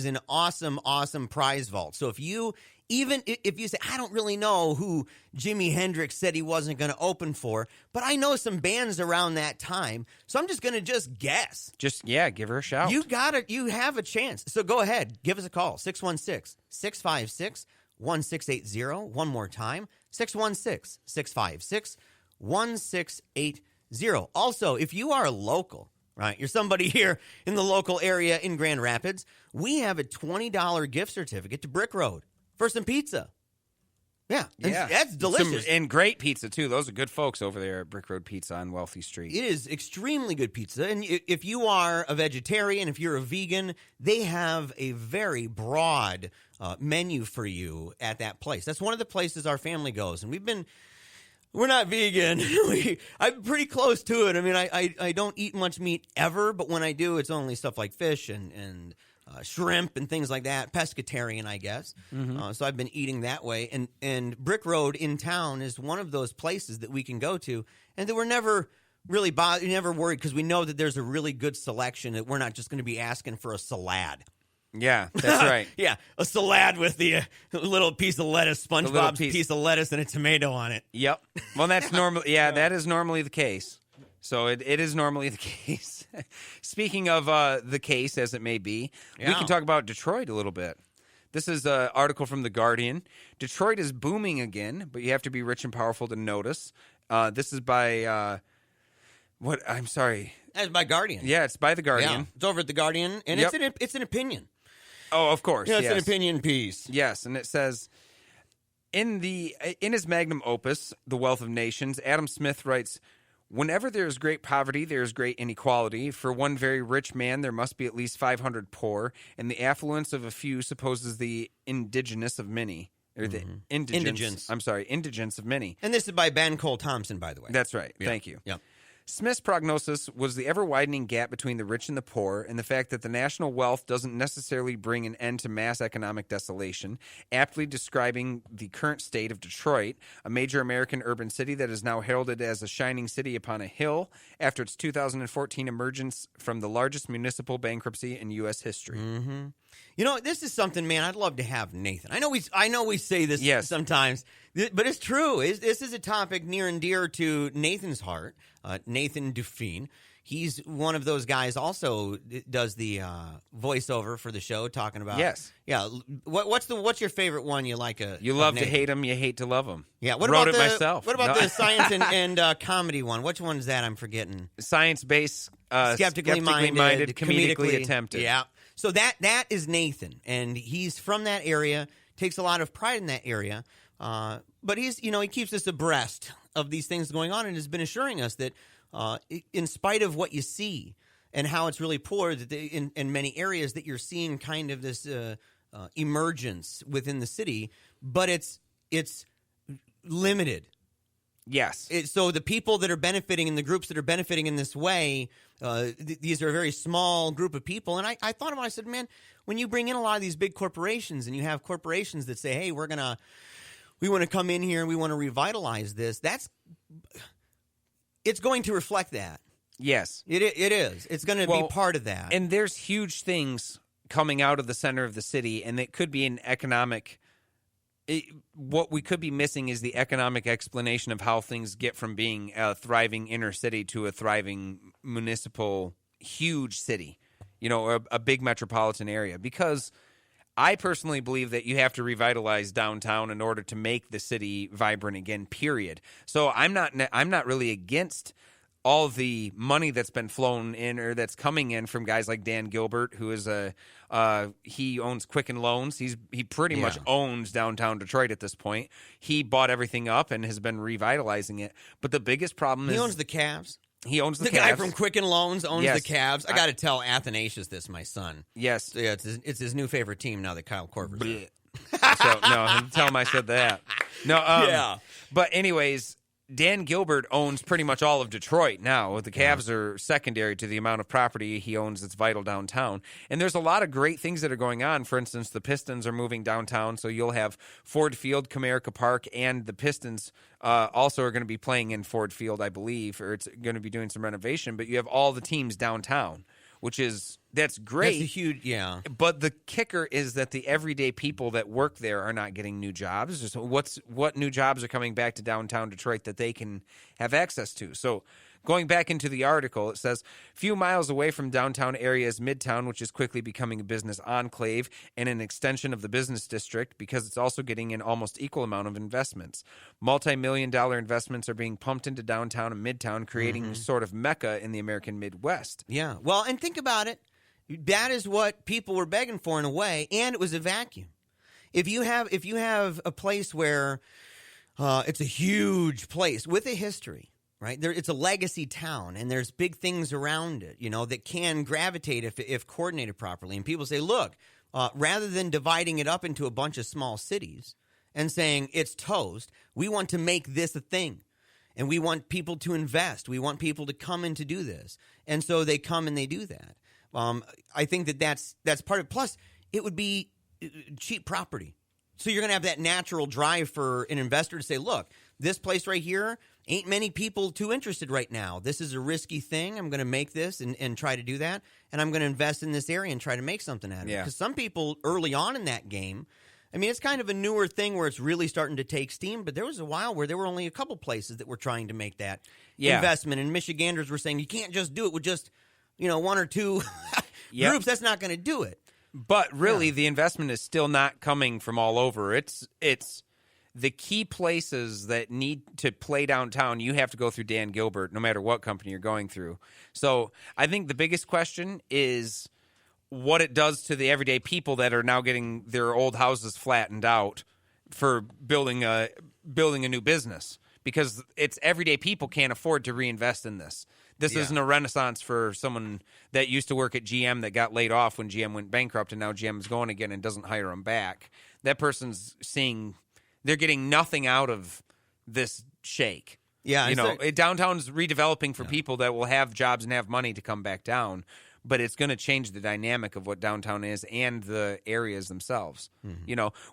an awesome, awesome prize vault. So if you say, I don't really know who Jimi Hendrix said he wasn't going to open for, but I know some bands around that time, so I'm just going to guess. Give her a shout. You have a chance. So go ahead. Give us a call. 616-656-1680. One more time. 616-656-1680. Also, if you are local, right, you're somebody here in the local area in Grand Rapids, we have a $20 gift certificate to Brick Road for some pizza. Yeah. That's delicious. And great pizza, too. Those are good folks over there at Brick Road Pizza on Wealthy Street. It is extremely good pizza. And if you are a vegetarian, if you're a vegan, they have a very broad menu for you at that place. That's one of the places our family goes. And we're not vegan. I'm pretty close to it. I mean, I don't eat much meat ever, but when I do, it's only stuff like fish and shrimp and things like that. Pescatarian, I guess. Mm-hmm. So I've been eating that way. And Brick Road in town is one of those places that we can go to, and that we're never really never worried because we know that there's a really good selection, that we're not just going to be asking for a salad. Yeah, that's right. Yeah, a salad with the little piece of lettuce, SpongeBob's piece of lettuce and a tomato on it. Yep. Well, that's normal. Yeah, that is normally the case. So it is normally the case. Speaking of the case, as it may be, we can talk about Detroit a little bit. This is an article from The Guardian. Detroit is booming again, but you have to be rich and powerful to notice. This is by, I'm sorry. That's by Guardian. Yeah, it's by The Guardian. Yeah, it's over at The Guardian, and it's an opinion. Oh, of course. Yeah, it's an opinion piece. Yes, and it says, in his magnum opus, The Wealth of Nations, Adam Smith writes, whenever there is great poverty, there is great inequality. For one very rich man, there must be at least 500 poor, and the affluence of a few supposes the indigence of many. Or the indigence. I'm sorry, indigence of many. And this is by Ben Cole Thompson, by the way. That's right. Yeah. Thank you. Yeah. Smith's prognosis was the ever-widening gap between the rich and the poor, and the fact that the national wealth doesn't necessarily bring an end to mass economic desolation, aptly describing the current state of Detroit, a major American urban city that is now heralded as a shining city upon a hill after its 2014 emergence from the largest municipal bankruptcy in U.S. history. Mm-hmm. You know, this is something, man, I'd love to have Nathan. I know we say this sometimes, but it's true. This is a topic near and dear to Nathan's heart. Nathan Dufresne. He's one of those guys also does the voiceover for the show talking about. Yes. Yeah. What's your favorite one you like? You love to hate him, you hate to love him. Yeah. Wrote it myself. What about the science and comedy one? Which one is that? I'm forgetting. Science-based, skeptically minded, comedically attempted. Yeah. So that is Nathan, and he's from that area, takes a lot of pride in that area, but he keeps us abreast of these things going on and has been assuring us that in spite of what you see and how it's really poor that in many areas that you're seeing kind of this emergence within the city, but it's limited. Yes. So the people that are benefiting and the groups that are benefiting in this way, these are a very small group of people. And I thought about it, I said, man, when you bring in a lot of these big corporations and you have corporations that say, hey, we want to come in here and we want to revitalize this, it's going to reflect that. Yes. It is. It's going to be part of that. And there's huge things coming out of the center of the city, and it could be an economic... what we could be missing is the economic explanation of how things get from being a thriving inner city to a thriving municipal, huge city, a big metropolitan area. Because I personally believe that you have to revitalize downtown in order to make the city vibrant again, period. So I'm not really against all the money that's been flown in or that's coming in from guys like Dan Gilbert, who is he owns Quicken Loans. He pretty much owns downtown Detroit at this point. He bought everything up and has been revitalizing it. But the biggest problem is he owns the Cavs. He owns the Cavs. Guy from Quicken Loans owns the Cavs. I got to tell Athanasius this, my son. Yes. Yeah, it's his new favorite team now that Kyle Korver's there. So no, tell him I said that. No. Yeah. But anyways. Dan Gilbert owns pretty much all of Detroit now. The Cavs are secondary to the amount of property he owns that's vital downtown. And there's a lot of great things that are going on. For instance, the Pistons are moving downtown, so you'll have Ford Field, Comerica Park, and the Pistons also are going to be playing in Ford Field, I believe, or it's going to be doing some renovation. But you have all the teams downtown, that's great. That's a huge, yeah. But the kicker is that the everyday people that work there are not getting new jobs. Just what new jobs are coming back to downtown Detroit that they can have access to? So going back into the article, it says, few miles away from downtown area is Midtown, which is quickly becoming a business enclave and an extension of the business district because it's also getting an almost equal amount of investments. Multi-million-dollar investments are being pumped into downtown and Midtown, creating a sort of mecca in the American Midwest. Yeah. Well, and think about it. That is what people were begging for in a way, and it was a vacuum. If you have a place where it's a huge place with a history, right? It's a legacy town, and there's big things around it, that can gravitate if coordinated properly. And people say, look, rather than dividing it up into a bunch of small cities and saying it's toast, we want to make this a thing. And we want people to invest. We want people to come in to do this. And so they come and they do that. I think that's part of it. Plus, it would be cheap property. So you're going to have that natural drive for an investor to say, look, this place right here, ain't many people too interested right now. This is a risky thing. I'm going to make this and try to do that, and I'm going to invest in this area and try to make something out of it. Because some people early on in that game, I mean, it's kind of a newer thing where it's really starting to take steam, but there was a while where there were only a couple places that were trying to make that investment, and Michiganders were saying you can't just do it with just, one or two groups. That's not going to do it. But really, the investment is still not coming from all over. It's the key places that need to play downtown. You have to go through Dan Gilbert, no matter what company you're going through. So I think the biggest question is what it does to the everyday people that are now getting their old houses flattened out for building a new business, because it's everyday people can't afford to reinvest in this. This isn't a renaissance for someone that used to work at GM that got laid off when GM went bankrupt and now GM is going again and doesn't hire them back. That person's they're getting nothing out of this shake. Yeah. Downtown's redeveloping for people that will have jobs and have money to come back down, but it's going to change the dynamic of what downtown is and the areas themselves,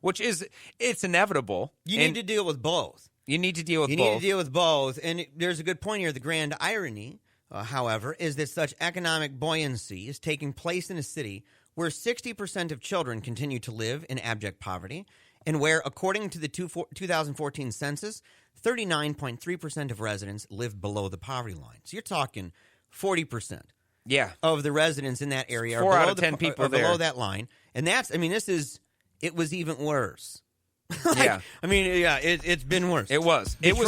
which it's inevitable. You need to deal with both. You need to deal with both. You need to deal with both. And there's a good point here. The grand irony, however, is that such economic buoyancy is taking place in a city where 60% of children continue to live in abject poverty, and where, according to the 2014 census, 39.3% of residents live below the poverty line. So you're talking 40% of the residents in that area are 4 out of 10 people are below that line. And it was even worse. It's been worse. It was. It was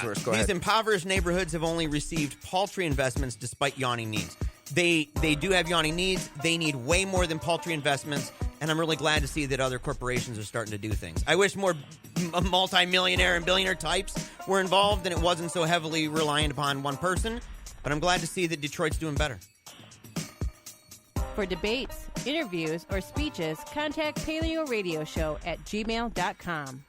worse. Go ahead. These impoverished neighborhoods have only received paltry investments despite yawning needs. They do have yawning needs. They need way more than paltry investments, and I'm really glad to see that other corporations are starting to do things. I wish more multi-millionaire and billionaire types were involved and it wasn't so heavily reliant upon one person, but I'm glad to see that Detroit's doing better. For debates, interviews, or speeches, contact PaleoRadio Show at gmail.com.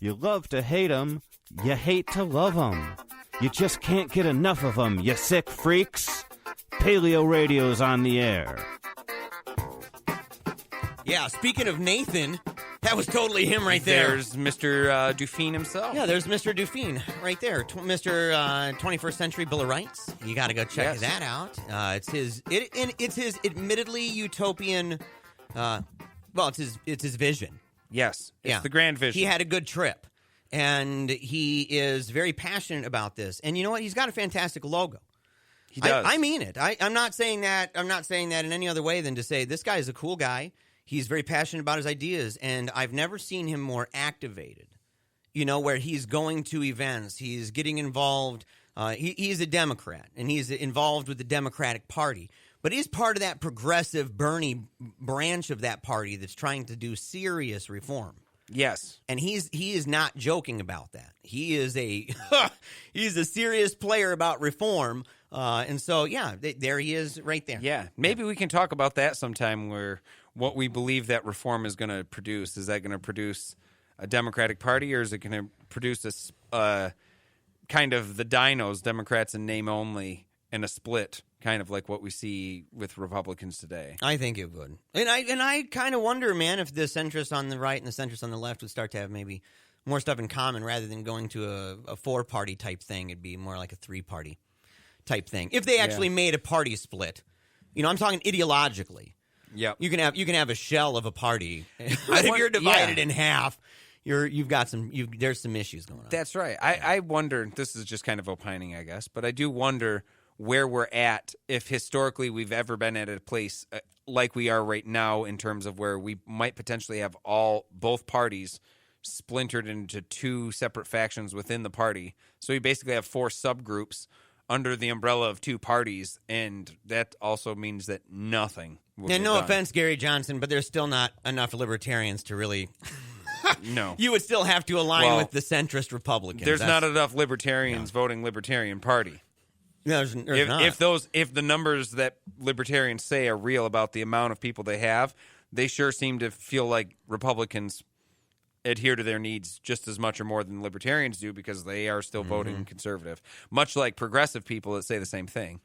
You love to hate 'em, you hate to love 'em. You just can't get enough of 'em, you sick freaks. Paleo Radio's on the air. Yeah, speaking of Nathan, that was totally him right there. There's Mr. Dufine himself. Yeah, there's Mr. Dufine right there. Mr. 21st Century Bill of Rights. You got to go check that out. It's his admittedly utopian. It's his vision. Yes, it's the grand vision. He had a good trip, and he is very passionate about this. And you know what? He's got a fantastic logo. He does. I mean it. I'm not saying that. I'm not saying that in any other way than to say this guy is a cool guy. He's very passionate about his ideas, and I've never seen him more activated. Where he's going to events, he's getting involved. He's a Democrat, and he's involved with the Democratic Party. But he's part of that progressive Bernie branch of that party that's trying to do serious reform. Yes. And he is not joking about that. He is he's a serious player about reform. And so, there he is right there. Yeah. Maybe we can talk about that sometime, where what we believe that reform is going to produce. Is that going to produce a Democratic Party, or is it going to produce a kind of the dinos, Democrats in name only, and a split, kind of like what we see with Republicans today? I think it would. And I kind of wonder, man, if the centrists on the right and the centrists on the left would start to have maybe more stuff in common rather than going to a 4-party type thing. It'd be more like a 3-party type thing. If they actually made a party split. I'm talking ideologically. Yeah. You can have a shell of a party. If you're divided in half, there's some issues going on. That's right. I wonder, this is just kind of opining, I guess, but I do wonder where we're at, if historically we've ever been at a place like we are right now, in terms of where we might potentially have both parties splintered into 2 separate factions within the party. So we basically have 4 subgroups under the umbrella of 2 parties, and that also means that nothing will And get no done. offense, Gary Johnson, but there's still not enough libertarians to really... No. You would still have to align with the centrist Republicans. There's not enough libertarians voting Libertarian Party. There's not. If the numbers that libertarians say are real about the amount of people they have, they sure seem to feel like Republicans adhere to their needs just as much or more than libertarians do, because they are still voting conservative, much like progressive people that say the same thing.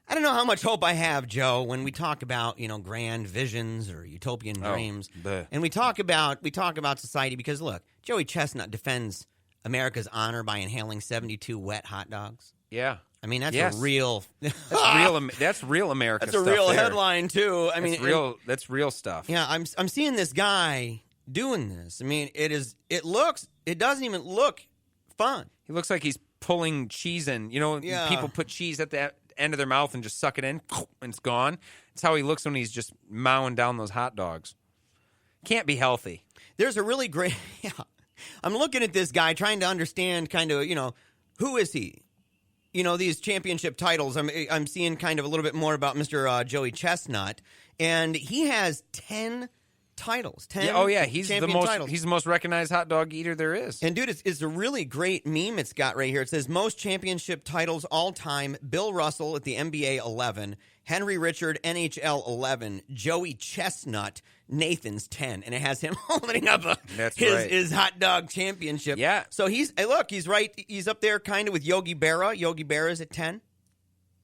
I don't know how much hope I have, Joe, when we talk about, grand visions or utopian dreams. And we talk about society because, look, Joey Chestnut defends America's honor by inhaling 72 wet hot dogs. Yeah. I mean, that's a real... That's real America That's stuff a real there. headline, too. I mean, that's real stuff. Yeah, I'm seeing this guy doing this. I mean, it doesn't even look fun. He looks like he's pulling cheese in. People put cheese at the end of their mouth and just suck it in, and it's gone. It's how he looks when he's just mowing down those hot dogs. Can't be healthy. There's a really great... Yeah, I'm looking at this guy trying to understand kind of, who is he? These championship titles, I'm seeing kind of a little bit more about Mr. Joey Chestnut, and he has 10 titles. 10 he's titles. He's the most recognized hot dog eater there is. And, dude, it's a really great meme it's got right here. It says, most championship titles all time, Bill Russell at the NBA 11, Henry Richard, NHL 11, Joey Chestnut, Nathan's 10. And it has him holding up his hot dog championship. Yeah. So he's right. He's up there kind of with Yogi Berra. Yogi Berra's at 10.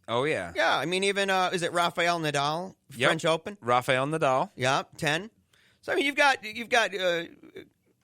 Oh, yeah. Yeah, I mean, even, is it Rafael Nadal, French Open? Rafael Nadal. Yeah, 10. So, I mean, you've got a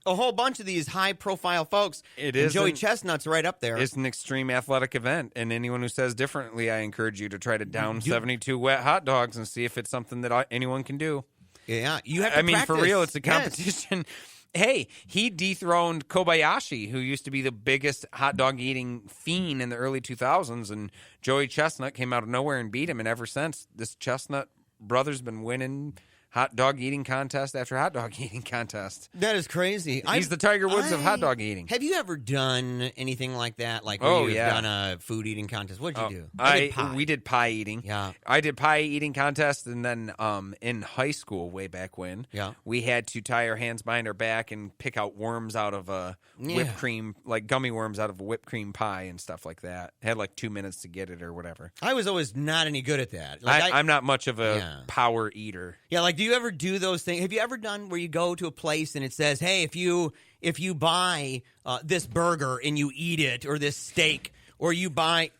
whole bunch of these high-profile folks. It is. Joey Chestnut's right up there. It's an extreme athletic event, and anyone who says differently, I encourage you to try to down 72 wet hot dogs and see if it's something that anyone can do. Yeah, you have to practice. For real, it's a competition. Yes. Hey, he dethroned Kobayashi, who used to be the biggest hot dog eating fiend in the early 2000s, and Joey Chestnut came out of nowhere and beat him, and ever since, this Chestnut brother's been winning hot dog eating contest after hot dog eating contest. That is crazy. He's the Tiger Woods of hot dog eating. Have you ever done anything like that? Like where you've done a food eating contest? What did you do? We did pie eating. Yeah. I did pie eating contest, and then in high school, way back when, we had to tie our hands behind our back and pick out worms out of a whipped cream, like gummy worms out of a whipped cream pie and stuff like that. Had like 2 minutes to get it or whatever. I was always not any good at that. I'm not much of a power eater. Yeah, like do you ever do those things? Have you ever done where you go to a place and it says, hey, if you buy this burger and you eat it, or this steak, or you buy,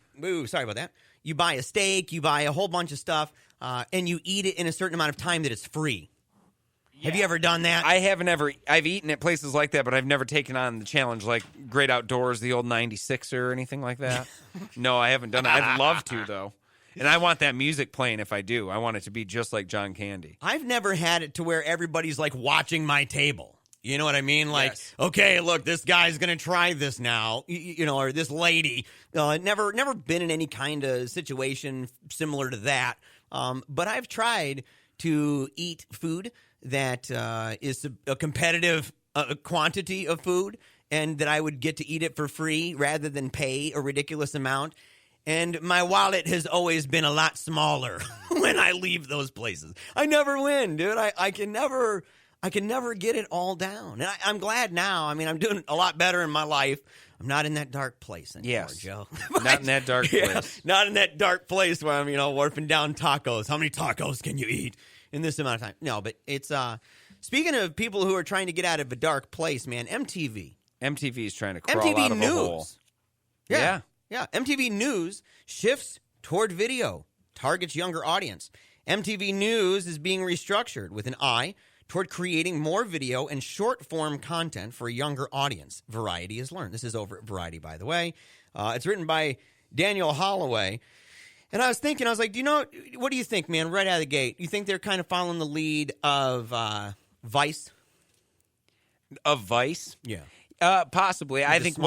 sorry about that, you buy a steak, you buy a whole bunch of stuff, and you eat it in a certain amount of time that it's free. Yeah. Have you ever done that? I haven't ever. I've eaten at places like that, but I've never taken on the challenge like Great Outdoors, the old 96er or anything like that. No, I haven't done it. I'd love to, though. And I want that music playing if I do. I want it to be just like John Candy. I've never had it to where everybody's like watching my table. You know what I mean? Like, okay, look, this guy's going to try this now, or this lady. Never been in any kind of situation similar to that. But I've tried to eat food that is a competitive quantity of food, and that I would get to eat it for free rather than pay a ridiculous amount. And my wallet has always been a lot smaller when I leave those places. I never win, dude. I can never get it all down. And I'm glad now. I mean, I'm doing a lot better in my life. I'm not in that dark place anymore, Joe. Not in that dark place. Not in that dark place where I'm, warping down tacos. How many tacos can you eat in this amount of time? No, but it's speaking of people who are trying to get out of a dark place, man, MTV is trying to crawl out of a hole. Yeah. Yeah, MTV News shifts toward video, targets younger audience. MTV News is being restructured with an eye toward creating more video and short-form content for a younger audience. Variety has learned. This is over at Variety, by the way. It's written by Daniel Holloway. And I was like, what do you think, man, right out of the gate? You think they're kind of following the lead of Vice? Of Vice? Yeah. Possibly. I think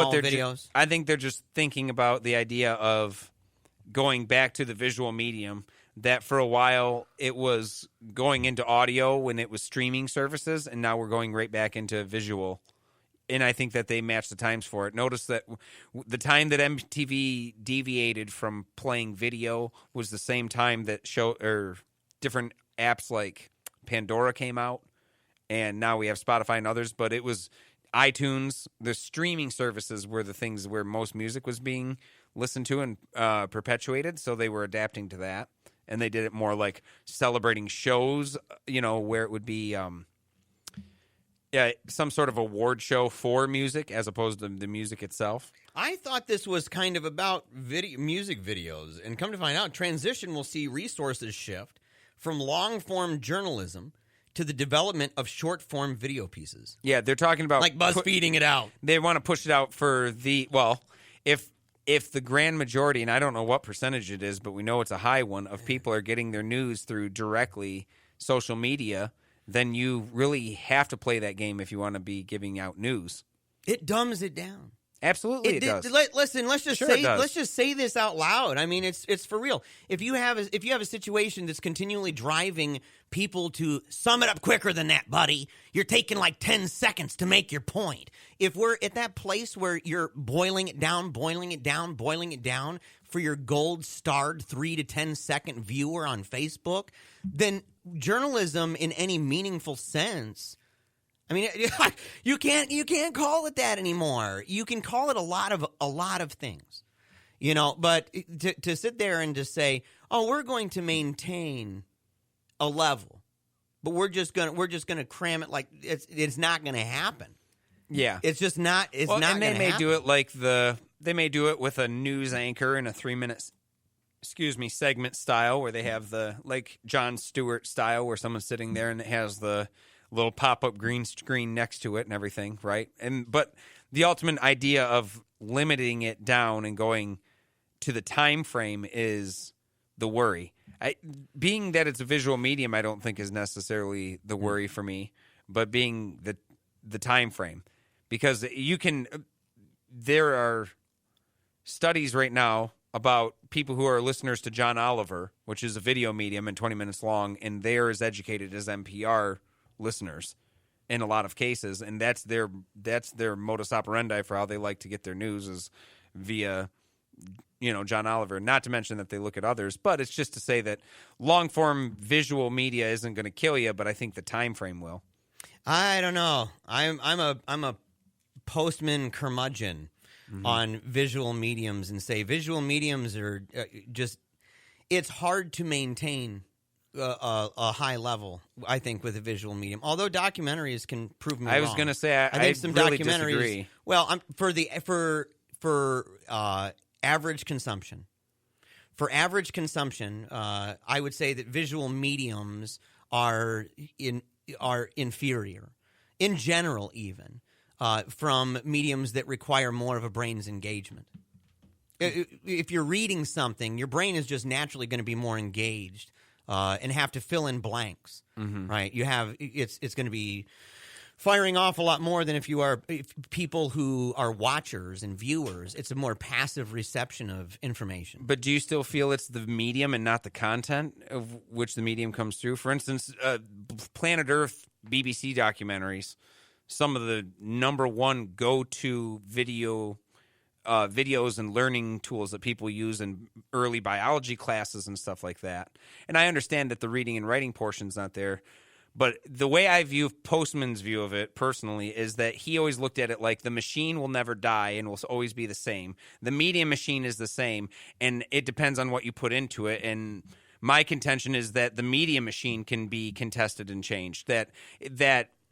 I think they're just thinking about the idea of going back to the visual medium, that for a while it was going into audio when it was streaming services, and now we're going right back into visual. And I think that they match the times for it. Notice that the time that MTV deviated from playing video was the same time that different apps like Pandora came out, and now we have Spotify and others, but it was iTunes, the streaming services were the things where most music was being listened to and perpetuated, so they were adapting to that. And they did it more like celebrating shows, where it would be some sort of award show for music as opposed to the music itself. I thought this was kind of about music videos, and come to find out, transition will see resources shift from long-form journalism to the development of short-form video pieces. Yeah, they're talking about... Like BuzzFeeding it out. They want to push it out for the... Well, if the grand majority, and I don't know what percentage it is, but we know it's a high one, of people are getting their news through directly social media, then you really have to play that game if you want to be giving out news. It dumbs it down. Absolutely, it does. Listen, let's just say this out loud. I mean, it's for real. If you have a situation that's continually driving people to sum it up quicker than that, buddy, you're taking like 10 seconds to make your point. If we're at that place where you're boiling it down for your gold-starred 3 to 10 second viewer on Facebook, then journalism in any meaningful sense. I mean, you can't call it that anymore. You can call it a lot of things, But to sit there and just say, "Oh, we're going to maintain a level, but we're just gonna cram it," like it's not going to happen. Yeah, it's just not. It's not. And they may happen. do it they may do it with a news anchor in a 3-minute, segment style where they have the like Jon Stewart style where someone's sitting there and it has the little pop-up green screen next to it and everything, right? But the ultimate idea of limiting it down and going to the time frame is the worry. Being that it's a visual medium, I don't think is necessarily the worry for me, but being the time frame. Because there are studies right now about people who are listeners to John Oliver, which is a video medium and 20 minutes long, and they're as educated as NPR listeners in a lot of cases, and that's their modus operandi for how they like to get their news is via John Oliver. Not to mention that they look at others, but it's just to say that long form visual media isn't going to kill you, but I think the time frame will. I don't know. I'm a postman curmudgeon on visual mediums and say visual mediums are just it's hard to maintain a high level, I think, with a visual medium. Although documentaries can prove me wrong. I was going to say I think some really documentaries disagree. Well, for average consumption. For average consumption, I would say that visual mediums are inferior, in general, even from mediums that require more of a brain's engagement. If you're reading something, your brain is just naturally going to be more engaged. And have to fill in blanks, right? It's going to be firing off a lot more than if people who are watchers and viewers. It's a more passive reception of information. But do you still feel it's the medium and not the content of which the medium comes through? For instance, Planet Earth BBC documentaries, some of the number one go-to videos and learning tools that people use in early biology classes and stuff like that. And I understand that the reading and writing portion's not there, but the way I view Postman's view of it personally is that he always looked at it like the machine will never die and will always be the same. The media machine is the same, and it depends on what you put into it. And my contention is that the media machine can be contested and changed, that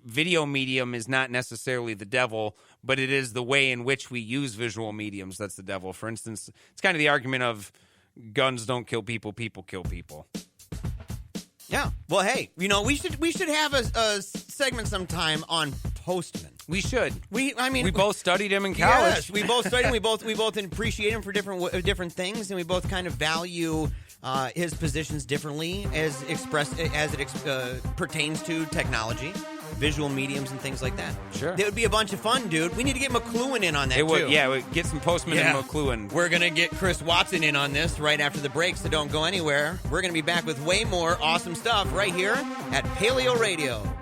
video medium is not necessarily the devil, but it is the way in which we use visual mediums that's the devil. For instance, it's kind of the argument of guns don't kill people, people kill people. Yeah. Well, hey, we should have a segment sometime on Postman. We should. We both studied him in college. Yes, we both studied him. We both appreciate him for different things, and we both kind of value his positions differently as it pertains to technology, visual mediums, and things like that. Sure. It would be a bunch of fun, dude. We need to get McLuhan in on that, too. Yeah, get some Postman and McLuhan. We're going to get Chris Watson in on this right after the break, so don't go anywhere. We're going to be back with way more awesome stuff right here at PaleoRadio.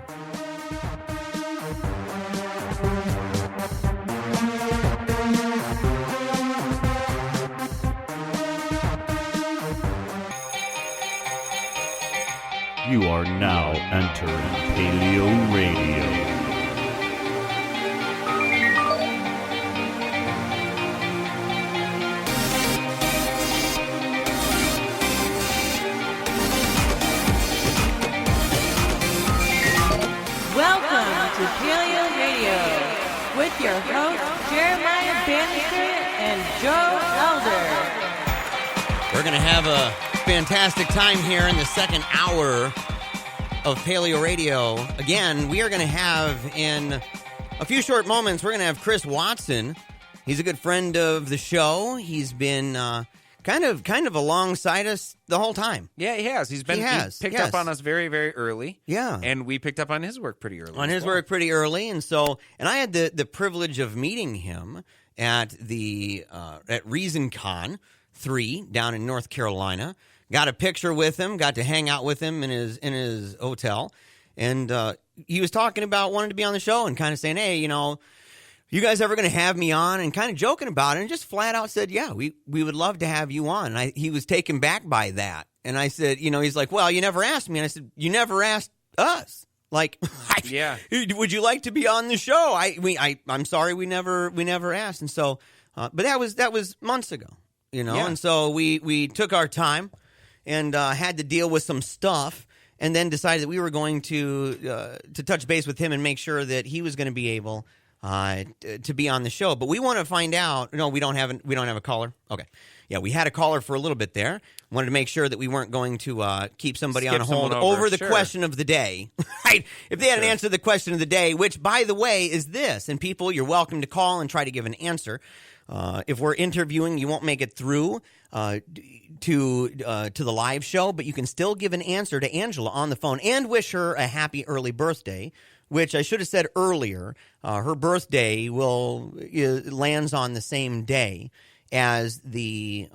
You are now entering PaleoRadio. Welcome to Paleo with your hosts, Jeremiah-Bannister and Joe Elder. We're going to have a fantastic time here in the second hour of Paleo Radio. Again, we are going to have in a few short moments, we're going to have Chris Watson. He's a good friend of the show. He's been kind of alongside us the whole time. Yeah, he has. He picked up on us very, very early. Yeah. And we picked up on his work pretty early. And I had the privilege of meeting him at at ReasonCon 3 down in North Carolina. Got a picture with him, got to hang out with him in his hotel. And he was talking about wanting to be on the show and kind of saying, hey, you guys ever going to have me on? And kind of joking about it, and just flat out said, yeah, we would love to have you on. And he was taken back by that. And I said, he's like, well, you never asked me. And I said, you never asked us. Like, yeah, would you like to be on the show? I'm sorry, we never asked. And so, but that was months ago, Yeah. And so we took our time and had to deal with some stuff, and then decided that we were going to touch base with him and make sure that he was going to be able to be on the show. But we want to find out. No, we don't have a caller. Okay, yeah, we had a caller for a little bit there. Wanted to make sure that we weren't going to keep somebody on hold over the question of the day. Right? If they had an answer to the question of the day, which, by the way, is this. And people, you're welcome to call and try to give an answer. If we're interviewing, you won't make it through to the live show, but you can still give an answer to Angela on the phone and wish her a happy early birthday, which I should have said earlier. Her birthday lands on the same day as the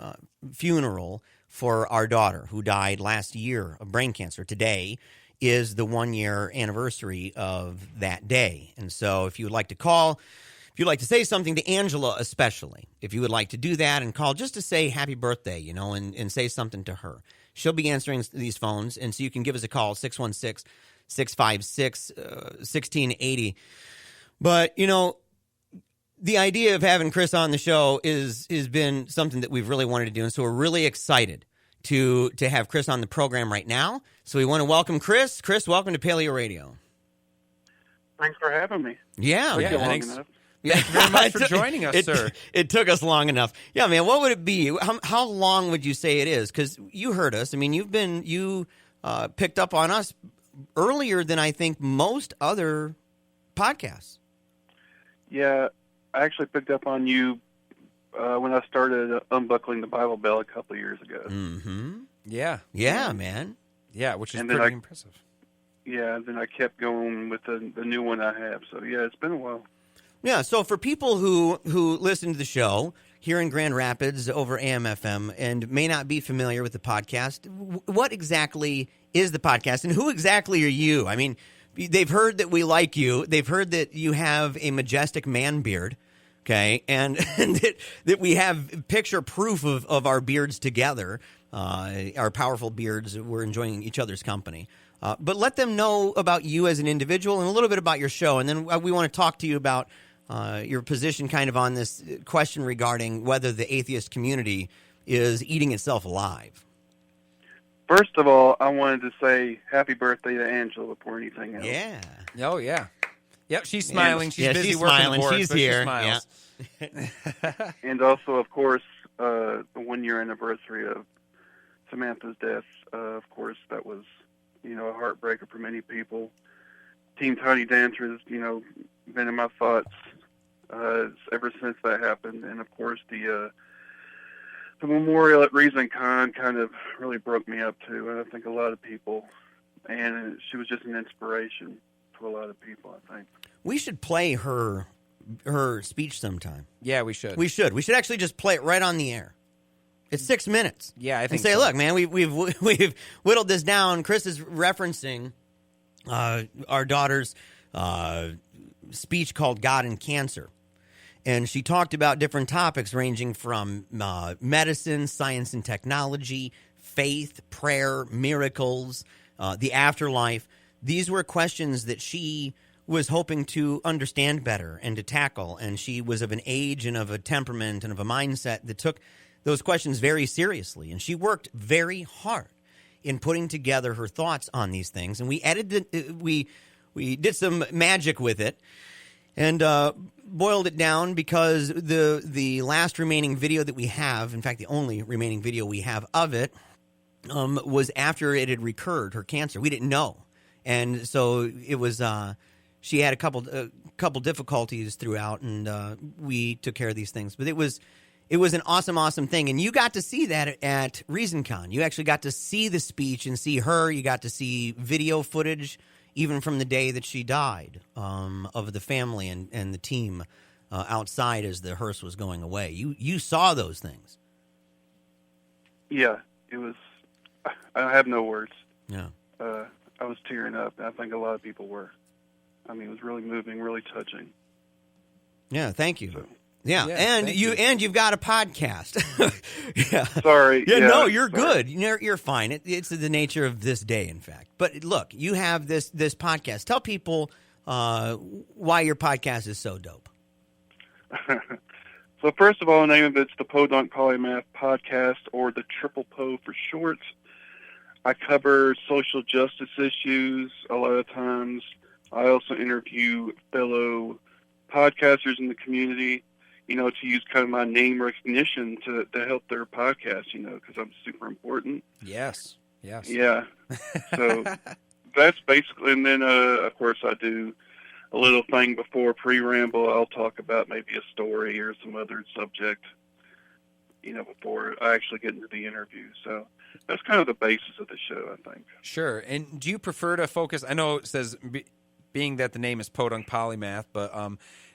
funeral for our daughter who died last year of brain cancer. Today is the 1-year anniversary of that day. And so if you would like to call, if you'd like to say something to Angela especially, if you would like to do that and call just to say happy birthday, and say something to her, she'll be answering these phones. And so you can give us a call, 616-656-1680. But, the idea of having Chris on the show has been something that we've really wanted to do. And so we're really excited to have Chris on the program right now. So we want to welcome Chris. Chris, welcome to Paleo Radio. Thanks for having me. Yeah. Thanks. Enough. Thank you very much for joining us, sir. It took us long enough. Yeah, man, what would it be? How long would you say it is? Because you heard us. I mean, you picked up on us earlier than I think most other podcasts. Yeah, I actually picked up on you when I started unbuckling the Bible Belt a couple of years ago. Mm-hmm. Yeah. Yeah, man. Yeah, which is And pretty impressive. Yeah, then I kept going with the new one I have. So, yeah, it's been a while. Yeah, so for people who listen to the show here in Grand Rapids over AM/FM and may not be familiar with the podcast, what exactly is the podcast and who exactly are you? I mean, they've heard that we like you. They've heard that you have a majestic man beard, okay, and that we have picture proof of our beards together, our powerful beards. We're enjoying each other's company. But let them know about you as an individual and a little bit about your show, and then we want to talk to you about your position kind of on this question regarding whether the atheist community is eating itself alive. First of all, I wanted to say happy birthday to Angela before anything else. Yeah. Oh, yeah. Yep, she's smiling. She's busy she's working smiling. the board, She's but here. She smiles. Yeah. And also, of course, the 1-year anniversary of Samantha's death. Of course, that was, a heartbreaker for many people. Team Tiny Dancer has, been in my thoughts ever since that happened. And, of course, the memorial at ReasonCon kind of really broke me up, too. And I think a lot of people. And she was just an inspiration to a lot of people, I think. We should play her speech sometime. Yeah, we should. We should actually just play it right on the air. It's 6 minutes. Yeah, I think and say, so. Look, man, we've whittled this down. Chris is referencing our daughter's speech called God and Cancer. And she talked about different topics ranging from medicine, science and technology, faith, prayer, miracles, the afterlife. These were questions that she was hoping to understand better and to tackle. And she was of an age and of a temperament and of a mindset that took those questions very seriously. And she worked very hard in putting together her thoughts on these things. And we edited, we did some magic with it. and boiled it down because the last remaining video that we have, in fact, the only remaining video we have of it, was after it had recurred, her cancer. We didn't know, and so it was. She had a couple difficulties throughout, and we took care of these things. But it was an awesome thing, and you got to see that at ReasonCon. You actually got to see the speech and see her. You got to see video footage, even from the day that she died, of the family and the team outside as the hearse was going away. You saw those things. Yeah, it was. I have no words. Yeah, I was tearing up. I think a lot of people were. I mean, it was really moving, really touching. Yeah, thank you. So. Yeah, and you've got a podcast. Yeah. Sorry. Yeah, no, you're good. You're fine. It's the nature of this day, in fact. But look, you have this podcast. Tell people why your podcast is so dope. So first of all, the name of it's the Podunk Polymath Podcast, or the Triple Po for short. I cover social justice issues a lot of times. I also interview fellow podcasters in the community, to use kind of my name recognition to help their podcast, because I'm super important. Yes. Yeah. So that's basically, and then, of course, I do a little thing before pre-ramble. I'll talk about maybe a story or some other subject, before I actually get into the interview. So that's kind of the basis of the show, I think. Sure. And do you prefer to focus, I know it says, being that the name is Podunk Polymath, but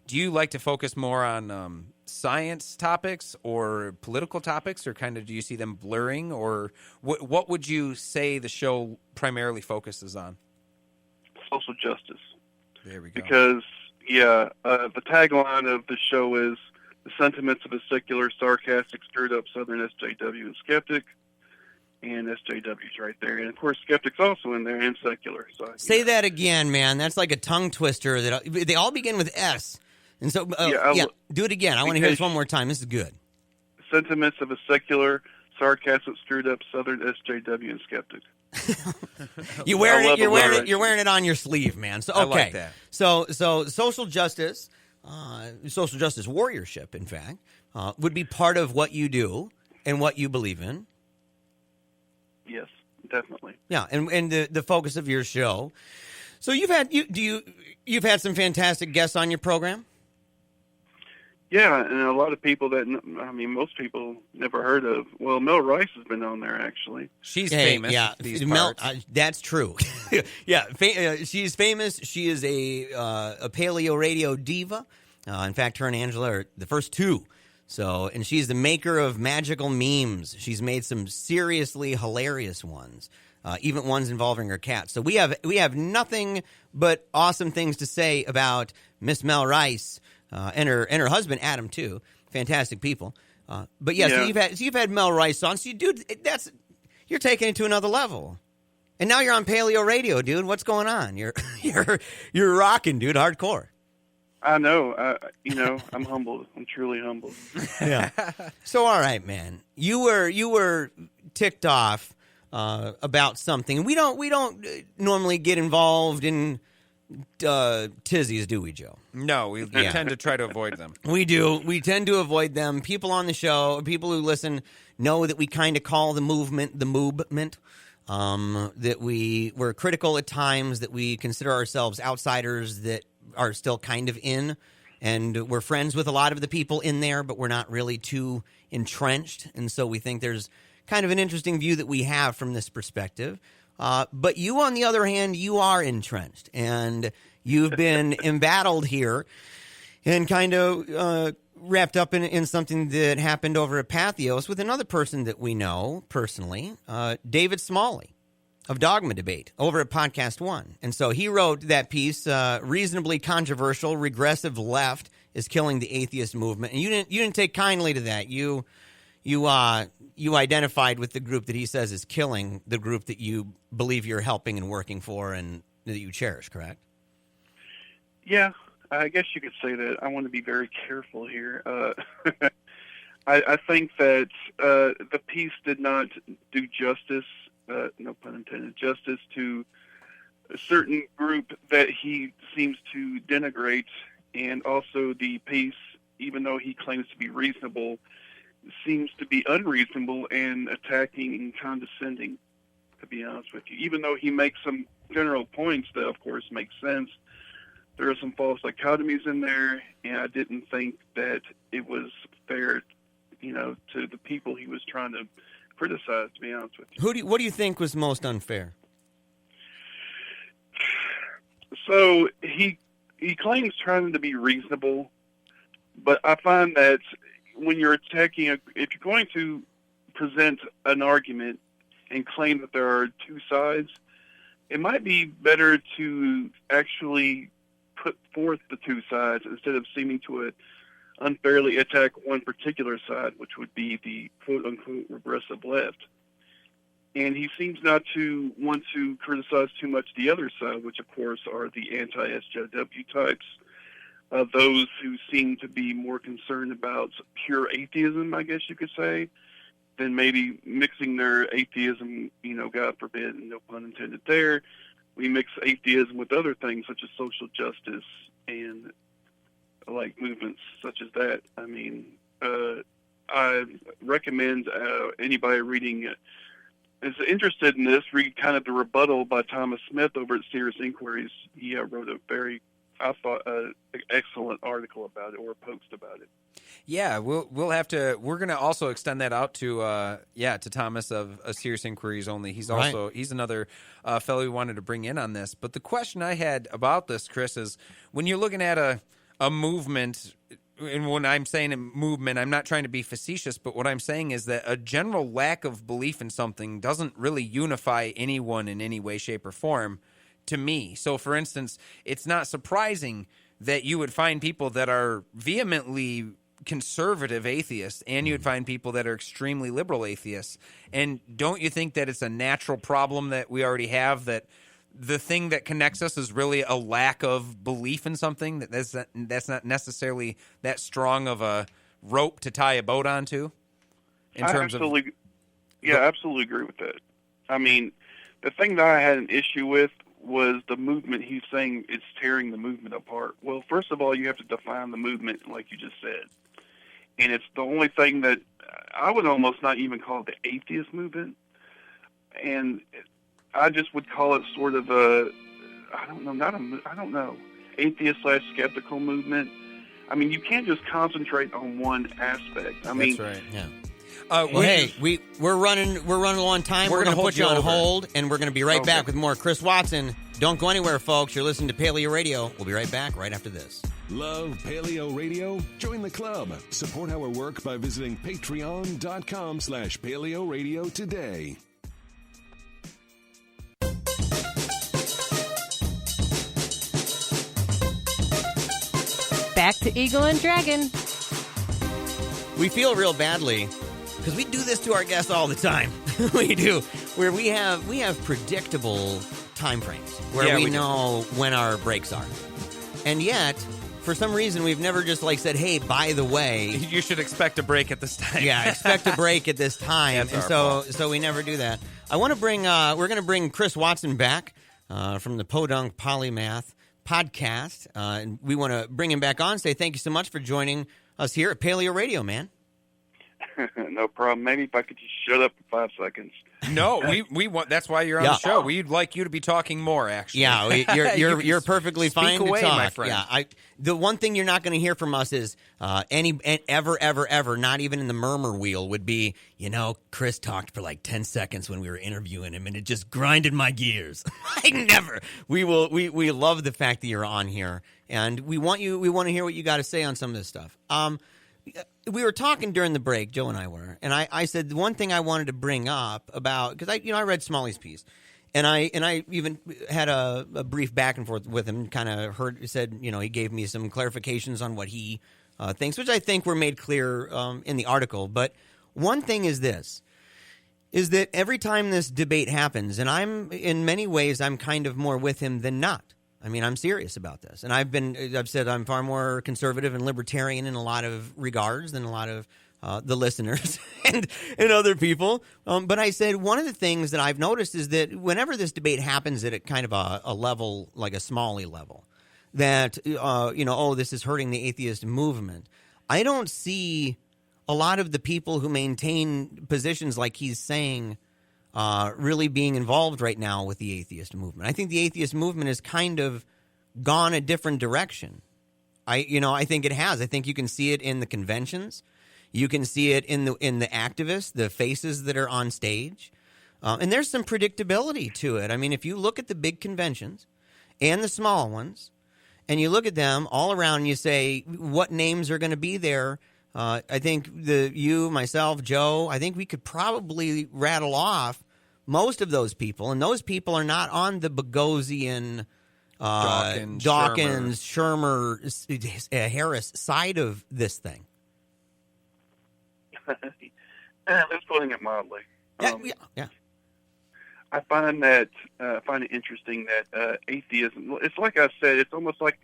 do you like to focus more on science topics or political topics, or kind of do you see them blurring, or what would you say the show primarily focuses on? Social justice. There we go. Because, the tagline of the show is the sentiments of a secular, sarcastic, stirred-up Southern SJW and skeptic. And SJW's right there. And, of course, skeptic's also in there, and secular. So, Say that again, man. That's like a tongue twister. They all begin with S. And so, do it again. I want to hear this one more time. This is good. Sentiments of a secular, sarcastic, screwed-up Southern SJW and skeptic. You're wearing it on your sleeve, man. So okay. I like that. So social justice warriorship, in fact, would be part of what you do and what you believe in. Yes, definitely. Yeah, and the focus of your show. So you've had some fantastic guests on your program? Yeah, and a lot of people most people never heard of. Well, Mel Rice has been on there, actually. She's famous. Yeah, Mel, that's true. Yeah, she's famous. She is a PaleoRadio diva. In fact, her and Angela are the first two. So, and she's the maker of magical memes. She's made some seriously hilarious ones, even ones involving her cat. So we have nothing but awesome things to say about Miss Mel Rice. And her husband Adam too, fantastic people. But yeah, so you've had Mel Rice on. So you're taking it to another level. And now you're on PaleoRadio, dude. What's going on? You're rocking, dude, hardcore. I know. I'm humbled. I'm truly humbled. Yeah. So all right, man. You were ticked off about something. We don't normally get involved in tizzies, do we, Joe? No, we tend to try to avoid them. We do. We tend to avoid them. People on the show, people who listen, know that we kind of call the movement the movement. That we're critical at times, that we consider ourselves outsiders that are still kind of in, and we're friends with a lot of the people in there, but we're not really too entrenched. And so we think there's kind of an interesting view that we have from this perspective. But you, on the other hand, you are entrenched, and you've been embattled here and kind of wrapped up in something that happened over at Patheos with another person that we know personally, David Smalley of Dogma Debate over at Podcast One. And so he wrote that piece, reasonably controversial, regressive left is killing the atheist movement. And you didn't take kindly to that. You identified with the group that he says is killing the group that you believe you're helping and working for and that you cherish, correct? Yeah, I guess you could say that. I want to be very careful here. I think that the piece did not do justice, no pun intended, justice to a certain group that he seems to denigrate and also the pace, even though he claims to be reasonable, seems to be unreasonable and attacking and condescending, to be honest with you. Even though he makes some general points that, of course, make sense, there are some false dichotomies in there, and I didn't think that it was fair, to the people he was trying to criticize, to be honest with you. What do you think was most unfair? So he claims trying to be reasonable, but I find that when you're attacking, if you're going to present an argument and claim that there are two sides, it might be better to actually put forth the two sides instead of seeming to unfairly attack one particular side, which would be the quote-unquote regressive left. And he seems not to want to criticize too much the other side, which, of course, are the anti-SJW types, those who seem to be more concerned about pure atheism, I guess you could say, than maybe mixing their atheism, God forbid, no pun intended there. We mix atheism with other things such as social justice and like movements such as that. I mean, I recommend anybody reading is interested in this, read kind of the rebuttal by Thomas Smith over at Serious Inquiries. He wrote a very, I thought, excellent article about it, or a post about it. Yeah, we'll have to. We're going to also extend that out to Thomas of Serious Inquiries Only. He's also he's another fellow we wanted to bring in on this. But the question I had about this, Chris, is when you're looking at a movement. And when I'm saying a movement, I'm not trying to be facetious, but what I'm saying is that a general lack of belief in something doesn't really unify anyone in any way, shape, or form to me. So, for instance, it's not surprising that you would find people that are vehemently conservative atheists and you would find people that are extremely liberal atheists. And don't you think that it's a natural problem that we already have, that the thing that connects us is really a lack of belief in something, that's not necessarily that strong of a rope to tie a boat onto? I absolutely agree with that. I mean, the thing that I had an issue with was the movement. He's saying it's tearing the movement apart. Well, first of all, you have to define the movement like you just said. And it's the only thing that I would almost not even call it the atheist movement. And I just would call it sort of atheist/skeptical movement. I mean, you can't just concentrate on one aspect. That's right. Yeah. We're running low on time. We're going to put you on hold, and we're going to be right back with more Chris Watson. Don't go anywhere, folks. You're listening to Paleo Radio. We'll be right back right after this. Love Paleo Radio? Join the club. Support our work by visiting patreon.com/Paleo Radio today. Back to Eagle and Dragon. We feel real badly because we do this to our guests all the time. We do, where we have predictable time frames where we know when our breaks are, and yet for some reason we've never just said, "Hey, by the way, you should expect a break at this time." Yeah, expect a break at this time, and so we never do that. I want to bring we're going to bring Chris Watson back from the Podunk Polymath podcast, and we want to bring him back on. Say thank you so much for joining us here at Paleo Radio, man. No problem. Maybe if I could just shut up for 5 seconds. No, we want. That's why you're on the show. We'd like you to be talking more. Actually, yeah, you're perfectly fine away, to talk. My friend. Yeah, the one thing you're not going to hear from us is ever, not even in the murmur wheel, would be, Chris talked for like 10 seconds when we were interviewing him, and it just grinded my gears. Never. We love the fact that you're on here, and we want to hear what you got to say on some of this stuff. We were talking during the break, Joe and I were, and I said the one thing I wanted to bring up about, because I read Smalley's piece, and I even had a brief back and forth with him, kind of said he gave me some clarifications on what he thinks, which I think were made clear in the article. But one thing is this, is that every time this debate happens, and in many ways I'm kind of more with him than not. I mean, I'm serious about this. And I've said I'm far more conservative and libertarian in a lot of regards than a lot of the listeners and other people. But I said one of the things that I've noticed is that whenever this debate happens at a kind of a level, like a Smalley level, that, oh, this is hurting the atheist movement. I don't see a lot of the people who maintain positions like he's saying really being involved right now with the atheist movement. I think the atheist movement has kind of gone a different direction. I think it has. I think you can see it in the conventions. You can see it in the activists, the faces that are on stage. And there's some predictability to it. I mean, if you look at the big conventions and the small ones, and you look at them all around and you say, what names are going to be there? I think you, myself, Joe, I think we could probably rattle off most of those people. And those people are not on the Boghossian, Dawkins, Shermer, Harris side of this thing. That's putting it mildly. Yeah. I find it interesting that atheism. It's like I said. It's almost like,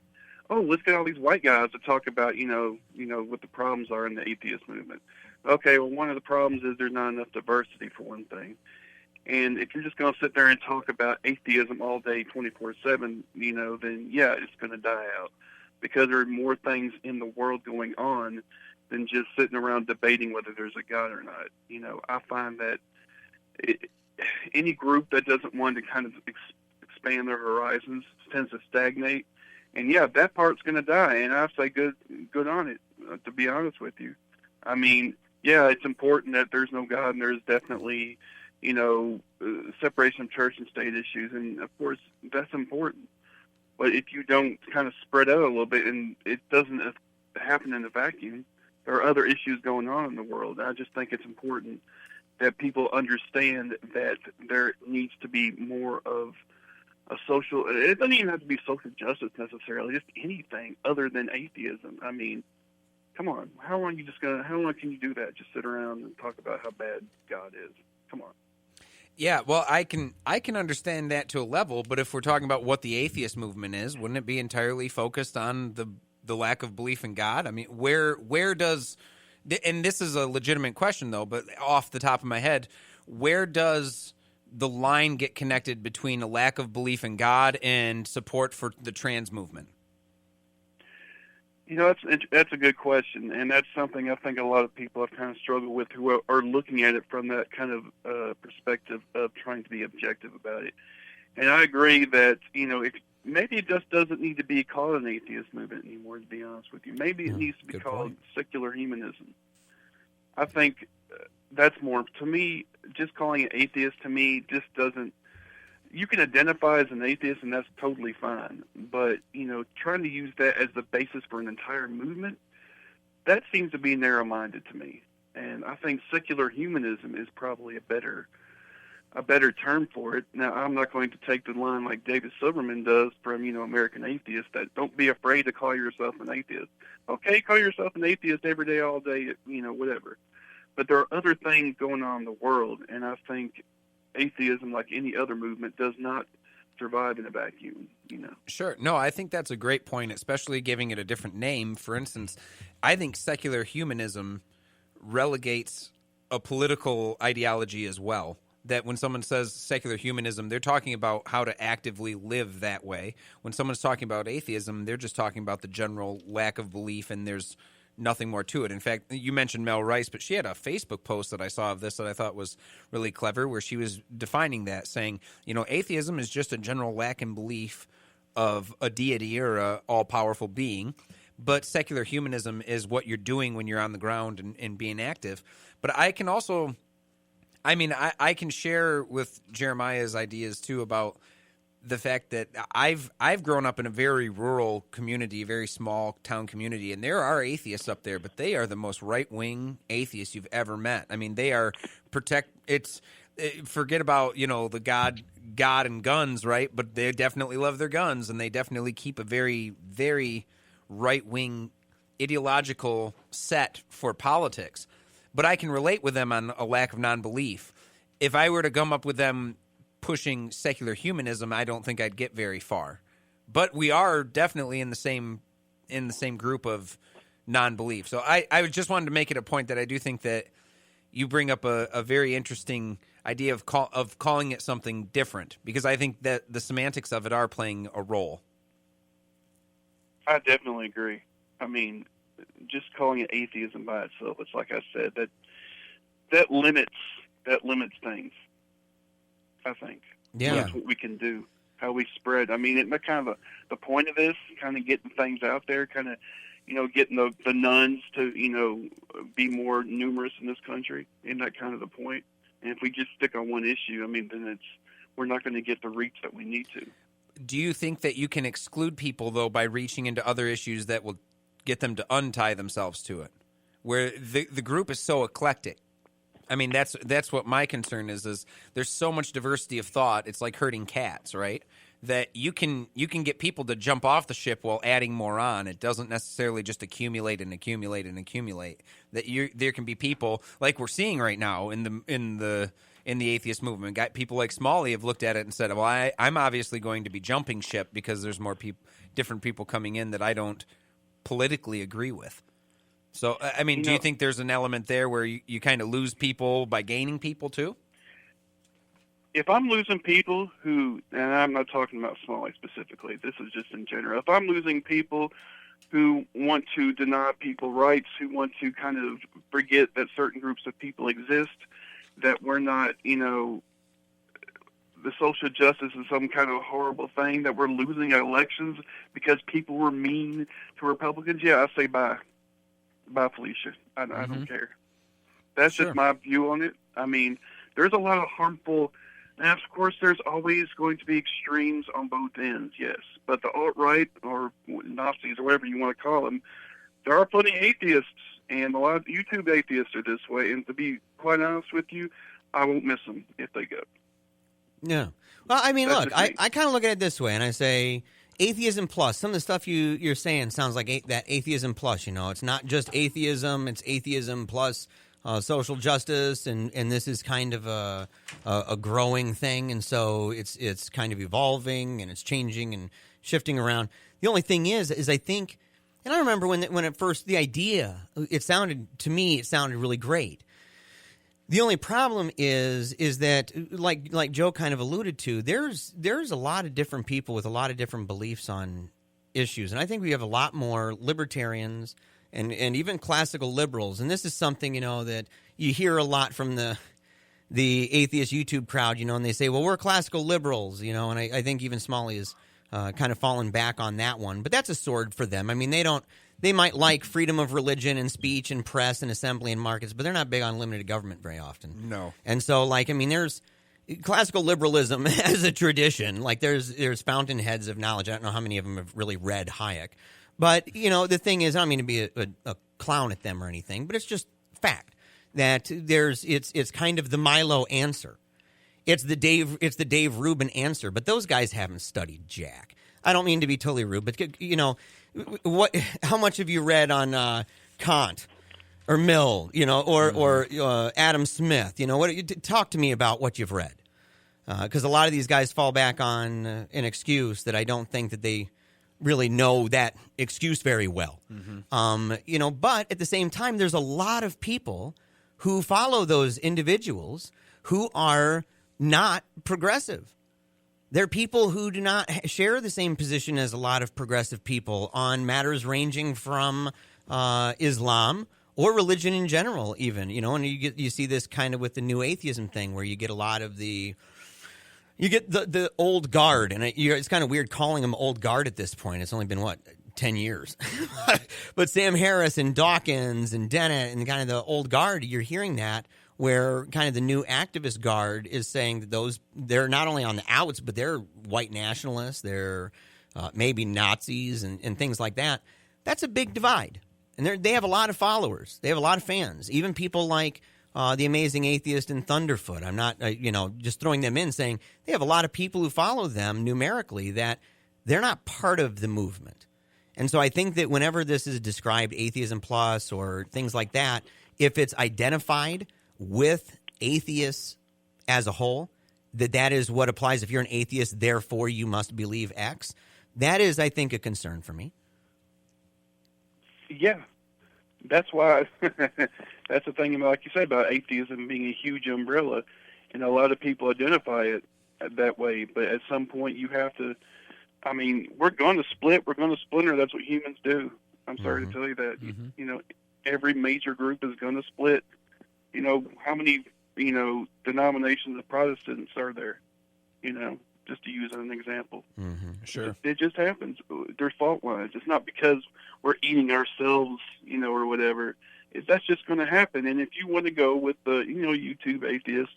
oh, let's get all these white guys to talk about what the problems are in the atheist movement. Okay, well, one of the problems is there's not enough diversity for one thing. And if you're just going to sit there and talk about atheism all day, 24/7, then yeah, it's going to die out because there are more things in the world going on than just sitting around debating whether there's a God or not. I find that any group that doesn't want to kind of expand their horizons tends to stagnate. And yeah, that part's going to die. And I say good on it, to be honest with you. I mean, yeah, it's important that there's no God and there's definitely, separation of church and state issues. And of course, that's important. But if you don't kind of spread out a little bit and it doesn't happen in a vacuum, there are other issues going on in the world. I just think it's important that people understand that there needs to be more of a social, it doesn't even have to be social justice necessarily, just anything other than atheism. I mean, come on, how long can you do that? Just sit around and talk about how bad God is? Come on. Yeah, well, I can understand that to a level, but if we're talking about what the atheist movement is, wouldn't it be entirely focused on the lack of belief in God? I mean, where does, and this is a legitimate question though, but off the top of my head, where does the line get connected between a lack of belief in God and support for the trans movement? That's a good question, and that's something I think a lot of people have kind of struggled with who are looking at it from that kind of perspective of trying to be objective about it. And I agree that, maybe it just doesn't need to be called an atheist movement anymore, to be honest with you. Maybe it needs to be called secular humanism. I think that's more, to me, just calling it atheist to me just doesn't, you can identify as an atheist and that's totally fine. But, trying to use that as the basis for an entire movement, that seems to be narrow-minded to me. And I think secular humanism is probably a better term for it. Now, I'm not going to take the line like David Silverman does from, American Atheist, that don't be afraid to call yourself an atheist. Okay, call yourself an atheist every day, all day, whatever. But there are other things going on in the world, and I think atheism, like any other movement, does not survive in a vacuum, Sure. No, I think that's a great point, especially giving it a different name. For instance, I think secular humanism relegates a political ideology as well. That when someone says secular humanism, they're talking about how to actively live that way. When someone's talking about atheism, they're just talking about the general lack of belief, and there's nothing more to it. In fact, you mentioned Mel Rice, but she had a Facebook post that I saw of this that I thought was really clever, where she was defining that, saying, atheism is just a general lack in belief of a deity or a all-powerful being, but secular humanism is what you're doing when you're on the ground and being active. But I can also, I can share with Jeremiah's ideas, too, about the fact that I've grown up in a very rural community, a very small town community, and there are atheists up there, but they are the most right-wing atheists you've ever met. I mean, they are forget about, the God and guns, right? But they definitely love their guns, and they definitely keep a very, very right-wing ideological set for politics. But I can relate with them on a lack of non-belief. If I were to come up with them pushing secular humanism, I don't think I'd get very far. But we are definitely in the same group of non-belief. So I just wanted to make it a point that I do think that you bring up a very interesting idea of calling it something different, because I think that the semantics of it are playing a role. I definitely agree. I mean, just calling it atheism by itself, it's like I said, that limits things, I think. Yeah. That's what we can do, how we spread. I mean, it kind of the point of this, kind of getting things out there, kind of, getting the nuns to, be more numerous in this country. Isn't that kind of the point? And if we just stick on one issue, I mean, then we're not going to get the reach that we need to. Do you think that you can exclude people, though, by reaching into other issues that will get them to untie themselves to it, where the group is so eclectic? I mean, that's what my concern is there's so much diversity of thought. It's like herding cats, right? That you can get people to jump off the ship while adding more on. It doesn't necessarily just accumulate and accumulate and accumulate. That there can be people like we're seeing right now in the atheist movement. Got people like Smalley have looked at it and said, "Well, I'm obviously going to be jumping ship because there's more different people coming in that I don't politically agree with." So, I mean, do you think there's an element there where you kind of lose people by gaining people too? If I'm losing people and I'm not talking about Smalley specifically, this is just in general. If I'm losing people who want to deny people rights, who want to kind of forget that certain groups of people exist, that we're not, the social justice is some kind of horrible thing, that we're losing elections because people were mean to Republicans, I say bye. Bye, Felicia. I don't care. That's just my view on it. I mean, there's a lot of harmful, and of course there's always going to be extremes on both ends, yes. But the alt-right or Nazis or whatever you want to call them, there are plenty of atheists, and a lot of YouTube atheists are this way. And to be quite honest with you, I won't miss them if they go. Yeah. Well, I mean, look, I kind of look at it this way, and I say atheism plus. Some of the stuff you're saying sounds like that atheism plus. It's not just atheism; it's atheism plus social justice, and this is kind of a growing thing, and so it's kind of evolving and it's changing and shifting around. The only thing is I think, and I remember when at first the idea it sounded really great. The only problem is that, like Joe kind of alluded to, there's a lot of different people with a lot of different beliefs on issues, and I think we have a lot more libertarians and even classical liberals, and this is something that you hear a lot from the atheist YouTube crowd, and they say, well, we're classical liberals, and I think even Smalley is kind of fallen back on that one, but that's a sword for them. I mean, they might like freedom of religion and speech and press and assembly and markets, but they're not big on limited government very often. No. And so, there's classical liberalism as a tradition. Like, there's fountainheads of knowledge. I don't know how many of them have really read Hayek. But, the thing is, I don't mean to be a clown at them or anything, but it's just fact that it's kind of the Milo answer. It's the Dave Rubin answer, but those guys haven't studied jack. I don't mean to be totally rude, but how much have you read on Kant or Mill, or Adam Smith? Talk to me about what you've read, because a lot of these guys fall back on an excuse that I don't think that they really know that excuse very well. Mm-hmm. But at the same time, there's a lot of people who follow those individuals who are not progressive. They're people who do not share the same position as a lot of progressive people on matters ranging from Islam or religion in general, even. And you see this kind of with the new atheism thing, where you get a lot of the old guard, and it's kind of weird calling them old guard at this point. It's only been 10 years, but Sam Harris and Dawkins and Dennett and kind of the old guard. You're hearing that, where kind of the new activist guard is saying that they're not only on the outs, but they're white nationalists, they're maybe Nazis and things like that. That's a big divide. And they have a lot of followers. They have a lot of fans. Even people like the Amazing Atheist and Thunderfoot. I'm not, just throwing them in, saying they have a lot of people who follow them numerically that they're not part of the movement. And so I think that whenever this is described, atheism plus or things like that, if it's identified with atheists as a whole, that is what applies. If you're an atheist, therefore you must believe X. That is, I think, a concern for me. Yeah, that's why. That's the thing, like you say, about atheism being a huge umbrella, and a lot of people identify it that way. But at some point, you have to. I mean, we're going to split. We're going to splinter. That's what humans do. I'm sorry to tell you that. Mm-hmm. You know, every major group is going to split. You know, how many, you know, denominations of Protestants are there? You know, just to use an example. Mm-hmm. Sure. It just happens. There's fault lines. It's not because we're eating ourselves, you know, or whatever. That's just going to happen. And if you want to go with the, you know, YouTube atheist,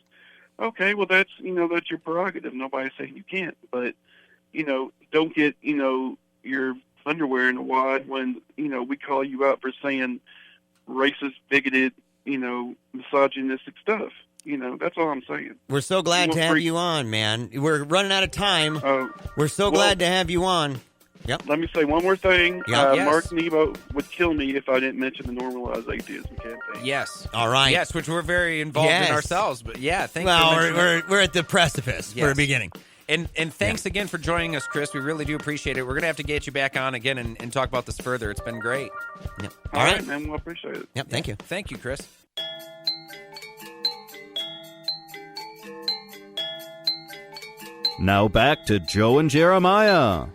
okay, well, that's, you know, that's your prerogative. Nobody's saying you can't. But, you know, don't get, you know, your underwear in a wad when, you know, we call you out for saying racist, bigoted, you know, misogynistic stuff. You know, that's all I'm saying. We're so glad to have you on, man. We're running out of time. We're so glad to have you on. Yep. Let me say one more thing. Yes. Mark Nebo would kill me if I didn't mention the Normalized Atheism campaign. Yes. All right. Yes, which we're very involved in ourselves. But yeah, thank you. Well, we're at the precipice for a beginning. And thanks again for joining us, Chris. We really do appreciate it. We're going to have to get you back on again and talk about this further. It's been great. Yep. All right, man. Well, I appreciate it. Yep. Thank you. Thank you, Chris. Now back to Joe and Jeremiah.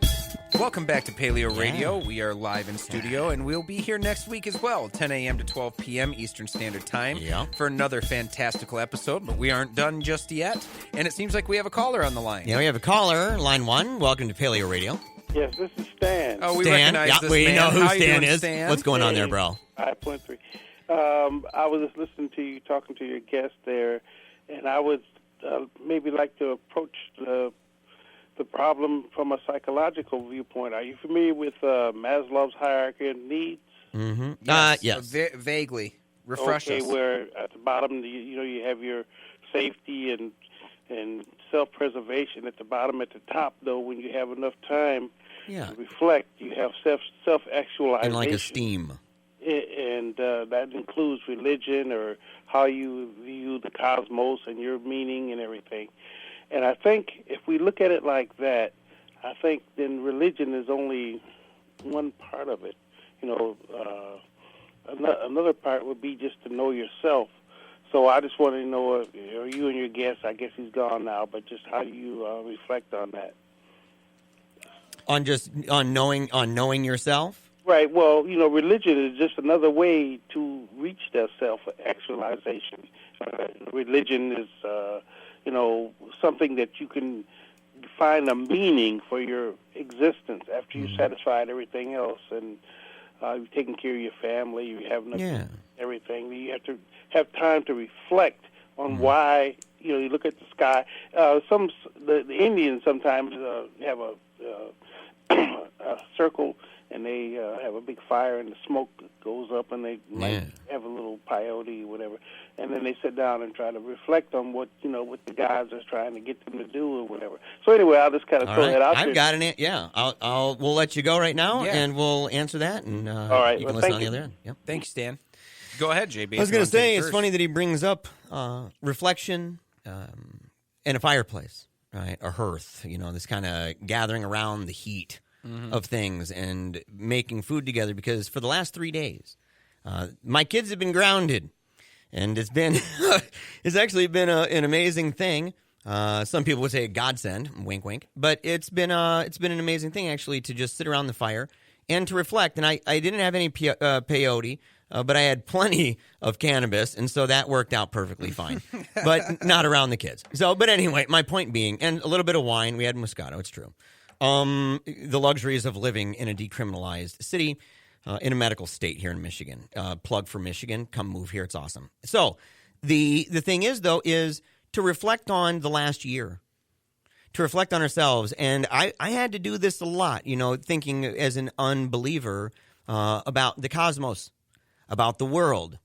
Welcome back to Paleo Radio. We are live in studio, and we'll be here next week as well, 10 a.m. to 12 p.m. Eastern Standard Time for another fantastical episode. But we aren't done just yet, and it seems like we have a caller on the line. Yeah, we have a caller, line 1. Welcome to Paleo Radio. Yes, this is Stan. Oh, we Stan, recognize this we man. know who How you Stan doing, is. Stan? What's going on there, bro? 5.3. I was just listening to you, talking to your guest there, and I would maybe like to approach the problem from a psychological viewpoint. Are you familiar with Maslow's hierarchy of needs? Mm-hmm. Yes. Vaguely. Refresh us. Where at the bottom, you have your safety and self-preservation at the bottom. At the top, though, when you have enough time to reflect, you have self-actualization. And like esteem. And that includes religion or how you view the cosmos and your meaning and everything. And I think if we look at it like that, I think then religion is only one part of it. You know, another part would be just to know yourself. So I just want to know, are you and your guest, I guess he's gone now, but just how do you reflect on that? On knowing yourself? Right. Well, religion is just another way to reach that self-actualization. Religion is, something that you can find a meaning for your existence after you've satisfied everything else, and you've taken care of your family, you have everything. You have to have time to reflect on why. You look at the sky. The Indians sometimes have a circle, and they have a big fire, and the smoke goes up, and they might have a little peyote or whatever, and then they sit down and try to reflect on what what the guys are trying to get them to do or whatever. So anyway, I'll just kind of throw that out there. I've got an we'll let you go right now, and we'll answer that, and all right, you can listen on the other end. Yep. Thank you, Stan. Go ahead, JB. I was going to say it's funny that he brings up reflection and a fireplace, right? A hearth, this kind of gathering around the heat of things and making food together, because for the last 3 days, my kids have been grounded, and it's actually been an amazing thing. Some people would say a godsend, wink, wink, but it's been an amazing thing actually to just sit around the fire and to reflect. And I didn't have any peyote, but I had plenty of cannabis, and so that worked out perfectly fine. But not around the kids. But anyway, my point being, and a little bit of wine. We had Moscato. It's true. The luxuries of living in a decriminalized city, in a medical state here in Michigan. Plug for Michigan. Come move here. It's awesome. So the thing is, though, is to reflect on the last year, to reflect on ourselves. And I had to do this a lot, thinking as an unbeliever about the cosmos, about the world.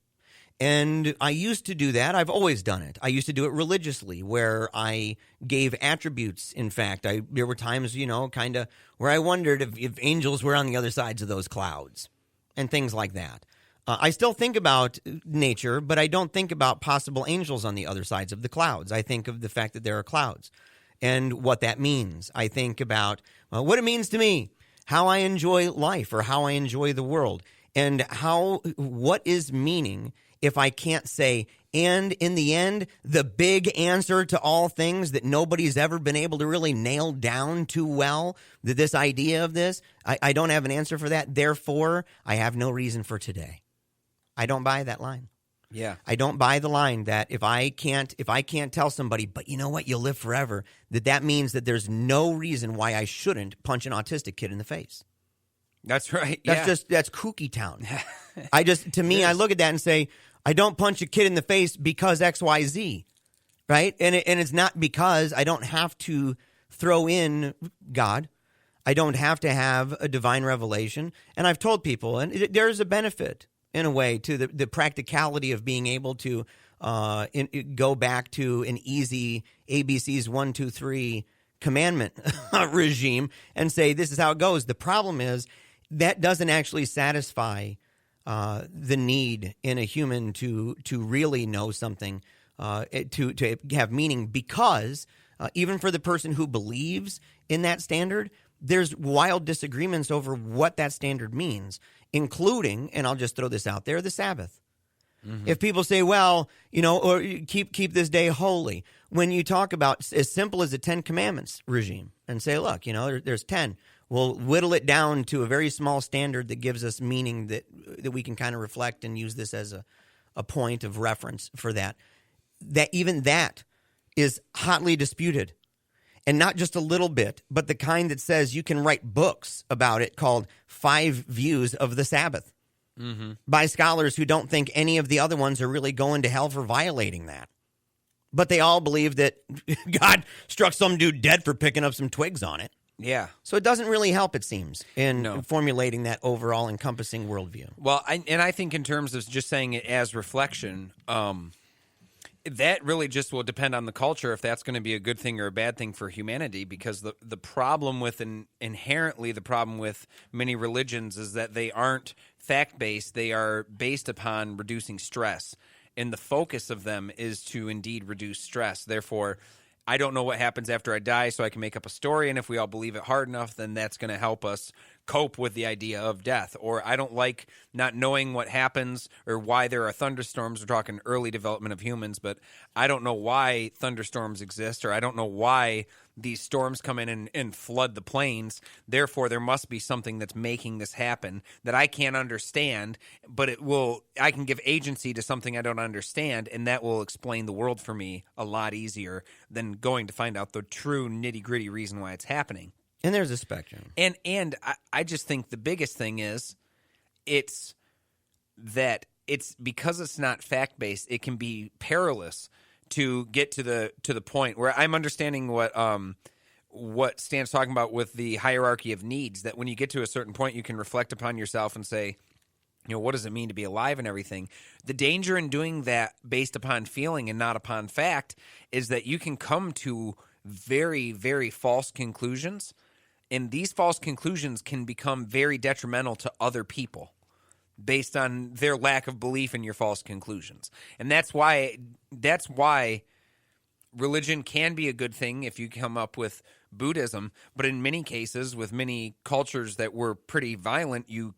And I used to do that. I've always done it. I used to do it religiously, where I gave attributes. In fact, there were times, kind of where I wondered if angels were on the other sides of those clouds and things like that. I still think about nature, but I don't think about possible angels on the other sides of the clouds. I think of the fact that there are clouds and what that means. I think about what it means to me, how I enjoy life or how I enjoy the world, and what is meaning if I can't say And in the end, the big answer to all things that nobody's ever been able to really nail down too well, that this idea of this, I don't have an answer for that. Therefore, I have no reason for today. I don't buy that line. Yeah. I don't buy the line that if I can't tell somebody, but you know what, you'll live forever, that means that there's no reason why I shouldn't punch an autistic kid in the face. That's right. That's kooky town. I look at that and say, I don't punch a kid in the face because XYZ, right? And it's not because I don't have to throw in God. I don't have to have a divine revelation. And I've told people, and there's a benefit in a way to the practicality of being able to go back to an easy ABC's 1, 2, 3 commandment regime and say this is how it goes. The problem is that doesn't actually satisfy the need in a human to really know something, to have meaning, because even for the person who believes in that standard, there's wild disagreements over what that standard means, including, and I'll just throw this out there, the Sabbath. Mm-hmm. If people say, well, or keep this day holy, when you talk about as simple as the 10 Commandments regime and say, look, there's 10. We'll whittle it down to a very small standard that gives us meaning that we can kind of reflect and use this as a point of reference for that. That even that is hotly disputed. And not just a little bit, but the kind that says you can write books about it called 5 Views of the Sabbath by scholars who don't think any of the other ones are really going to hell for violating that. But they all believe that God struck some dude dead for picking up some twigs on it. Yeah. So it doesn't really help, it seems, in formulating that overall encompassing worldview. Well, I think in terms of just saying it as reflection, that really just will depend on the culture if that's going to be a good thing or a bad thing for humanity, because the problem with inherently the problem with many religions is that they aren't fact-based. They are based upon reducing stress, and the focus of them is to indeed reduce stress. Therefore, I don't know what happens after I die, so I can make up a story, and if we all believe it hard enough, then that's going to help us cope with the idea of death. Or I don't like not knowing what happens or why there are thunderstorms. We're talking early development of humans, but I don't know why thunderstorms exist, or I don't know why these storms come in and flood the plains. Therefore, there must be something that's making this happen that I can't understand, but I can give agency to something I don't understand, and that will explain the world for me a lot easier than going to find out the true nitty-gritty reason why it's happening. And there's a spectrum. And I just think the biggest thing is it's because it's not fact-based, it can be perilous to get to the point where I'm understanding what Stan's talking about with the hierarchy of needs, that when you get to a certain point, you can reflect upon yourself and say, what does it mean to be alive and everything? The danger in doing that based upon feeling and not upon fact is that you can come to very, very false conclusions. And these false conclusions can become very detrimental to other people based on their lack of belief in your false conclusions. And that's why religion can be a good thing if you come up with Buddhism. But in many cases, with many cultures that were pretty violent, you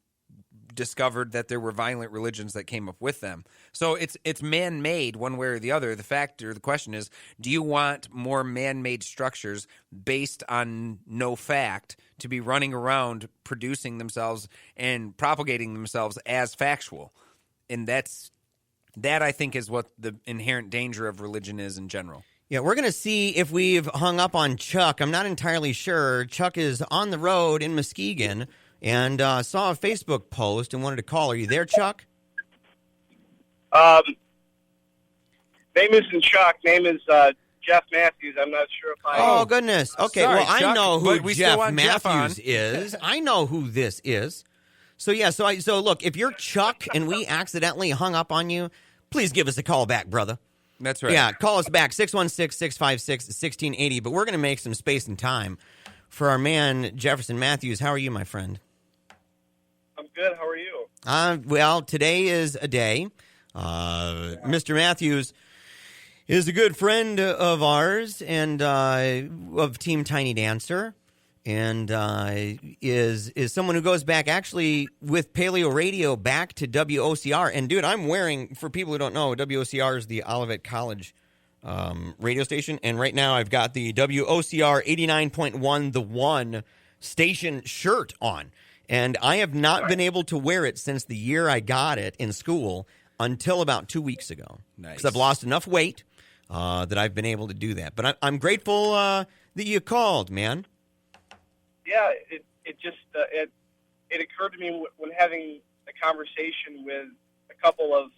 discovered that there were violent religions that came up with them. So it's man-made one way or the other. The question is, do you want more man-made structures based on no fact to be running around producing themselves and propagating themselves as factual? And that I think is what the inherent danger of religion is in general. Yeah, we're going to see if we've hung up on Chuck. I'm not entirely sure. Chuck is on the road in Muskegon and saw a Facebook post and wanted to call. Are you there, Chuck? Name isn't Chuck. Name is Jeff Matthews. I'm not sure if I... Oh, goodness. Okay, sorry, well, Chuck, I know who Jeff Jeff Matthews is. I know who this is. So, yeah, so look, if you're Chuck and we accidentally hung up on you, please give us a call back, brother. That's right. Yeah, call us back, 616-656-1680. But we're going to make some space and time for our man, Jefferson Matthews. How are you, my friend? I'm good. How are you? Well, today is a day. Mr. Matthews is a good friend of ours and of Team Tiny Dancer. and is someone who goes back actually with Paleo Radio back to WOCR. And, dude, I'm wearing, for people who don't know, WOCR is the Olivet College radio station. And right now I've got the WOCR 89.1 The One station shirt on. And I have not been able to wear it since the year I got it in school until about 2 weeks ago. Nice. Because I've lost enough weight that I've been able to do that. But I'm grateful that you called, man. Yeah, it just it occurred to me when having a conversation with a couple of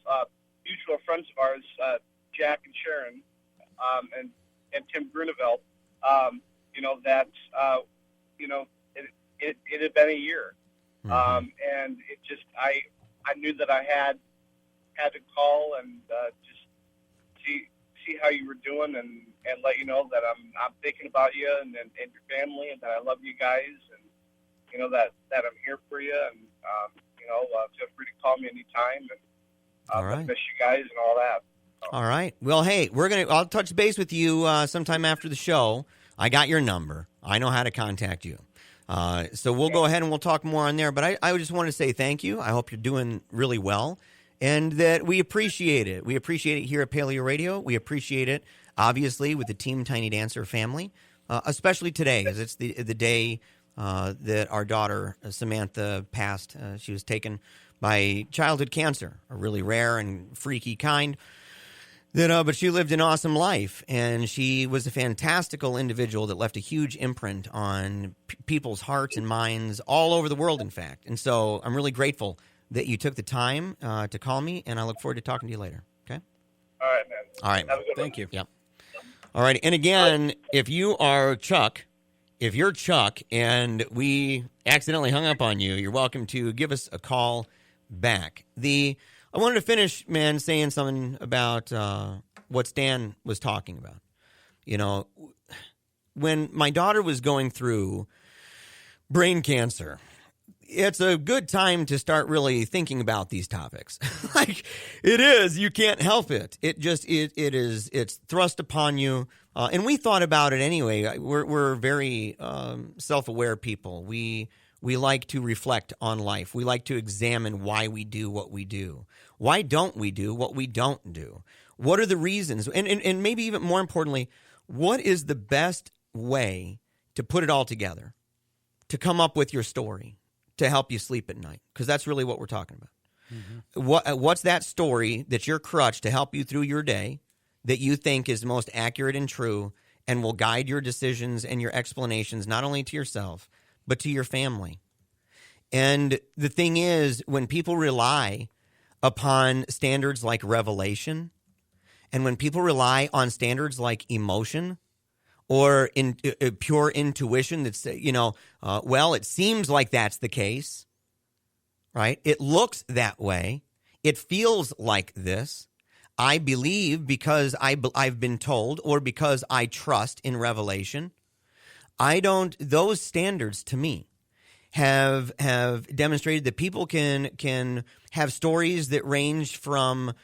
mutual friends of ours, Jack and Sharon, and Tim Grunewald, that it had been a year, and it just I knew that I had to call and just see how you were doing and let you know that I'm thinking about you and your family, and that I love you guys, and that I'm here for you, and feel free to call me anytime, and all right. I miss you guys and all that. So. All right. Well, hey, I'll touch base with you sometime after the show. I got your number. I know how to contact you. So we'll go ahead and we'll talk more on there. But I just want to say thank you. I hope you're doing really well, and that we appreciate it. We appreciate it here at Paleo Radio. We appreciate it, obviously, with the Team Tiny Dancer family, especially today, as it's the day that our daughter, Samantha, passed. She was taken by childhood cancer, a really rare and freaky kind. But she lived an awesome life, and she was a fantastical individual that left a huge imprint on people's hearts and minds all over the world, in fact. And so I'm really grateful that you took the time to call me, and I look forward to talking to you later. Okay? All right, man. All right. Have a good Thank one. you. Yep. All right. And again, if you're Chuck, and we accidentally hung up on you, you're welcome to give us a call back. I wanted to finish, man, saying something about what Stan was talking about. When my daughter was going through brain cancer, it's a good time to start really thinking about these topics. Like, it is. You can't help it. It's thrust upon you. And we thought about it anyway. We're very self-aware people. We like to reflect on life. We like to examine why we do what we do. Why don't we do what we don't do? What are the reasons? And maybe even more importantly, what is the best way to put it all together, to come up with your story, to help you sleep at night? Because that's really what we're talking about. Mm-hmm. What's that story that's your crutch to help you through your day that you think is most accurate and true and will guide your decisions and your explanations, not only to yourself, but to your family? And the thing is, when people rely upon standards like revelation, and when people rely on standards like emotion or pure intuition that's, it seems like that's the case, right? It looks that way. It feels like this. I believe because I've been told, or because I trust in revelation. Those standards to me have demonstrated that people can have stories that range from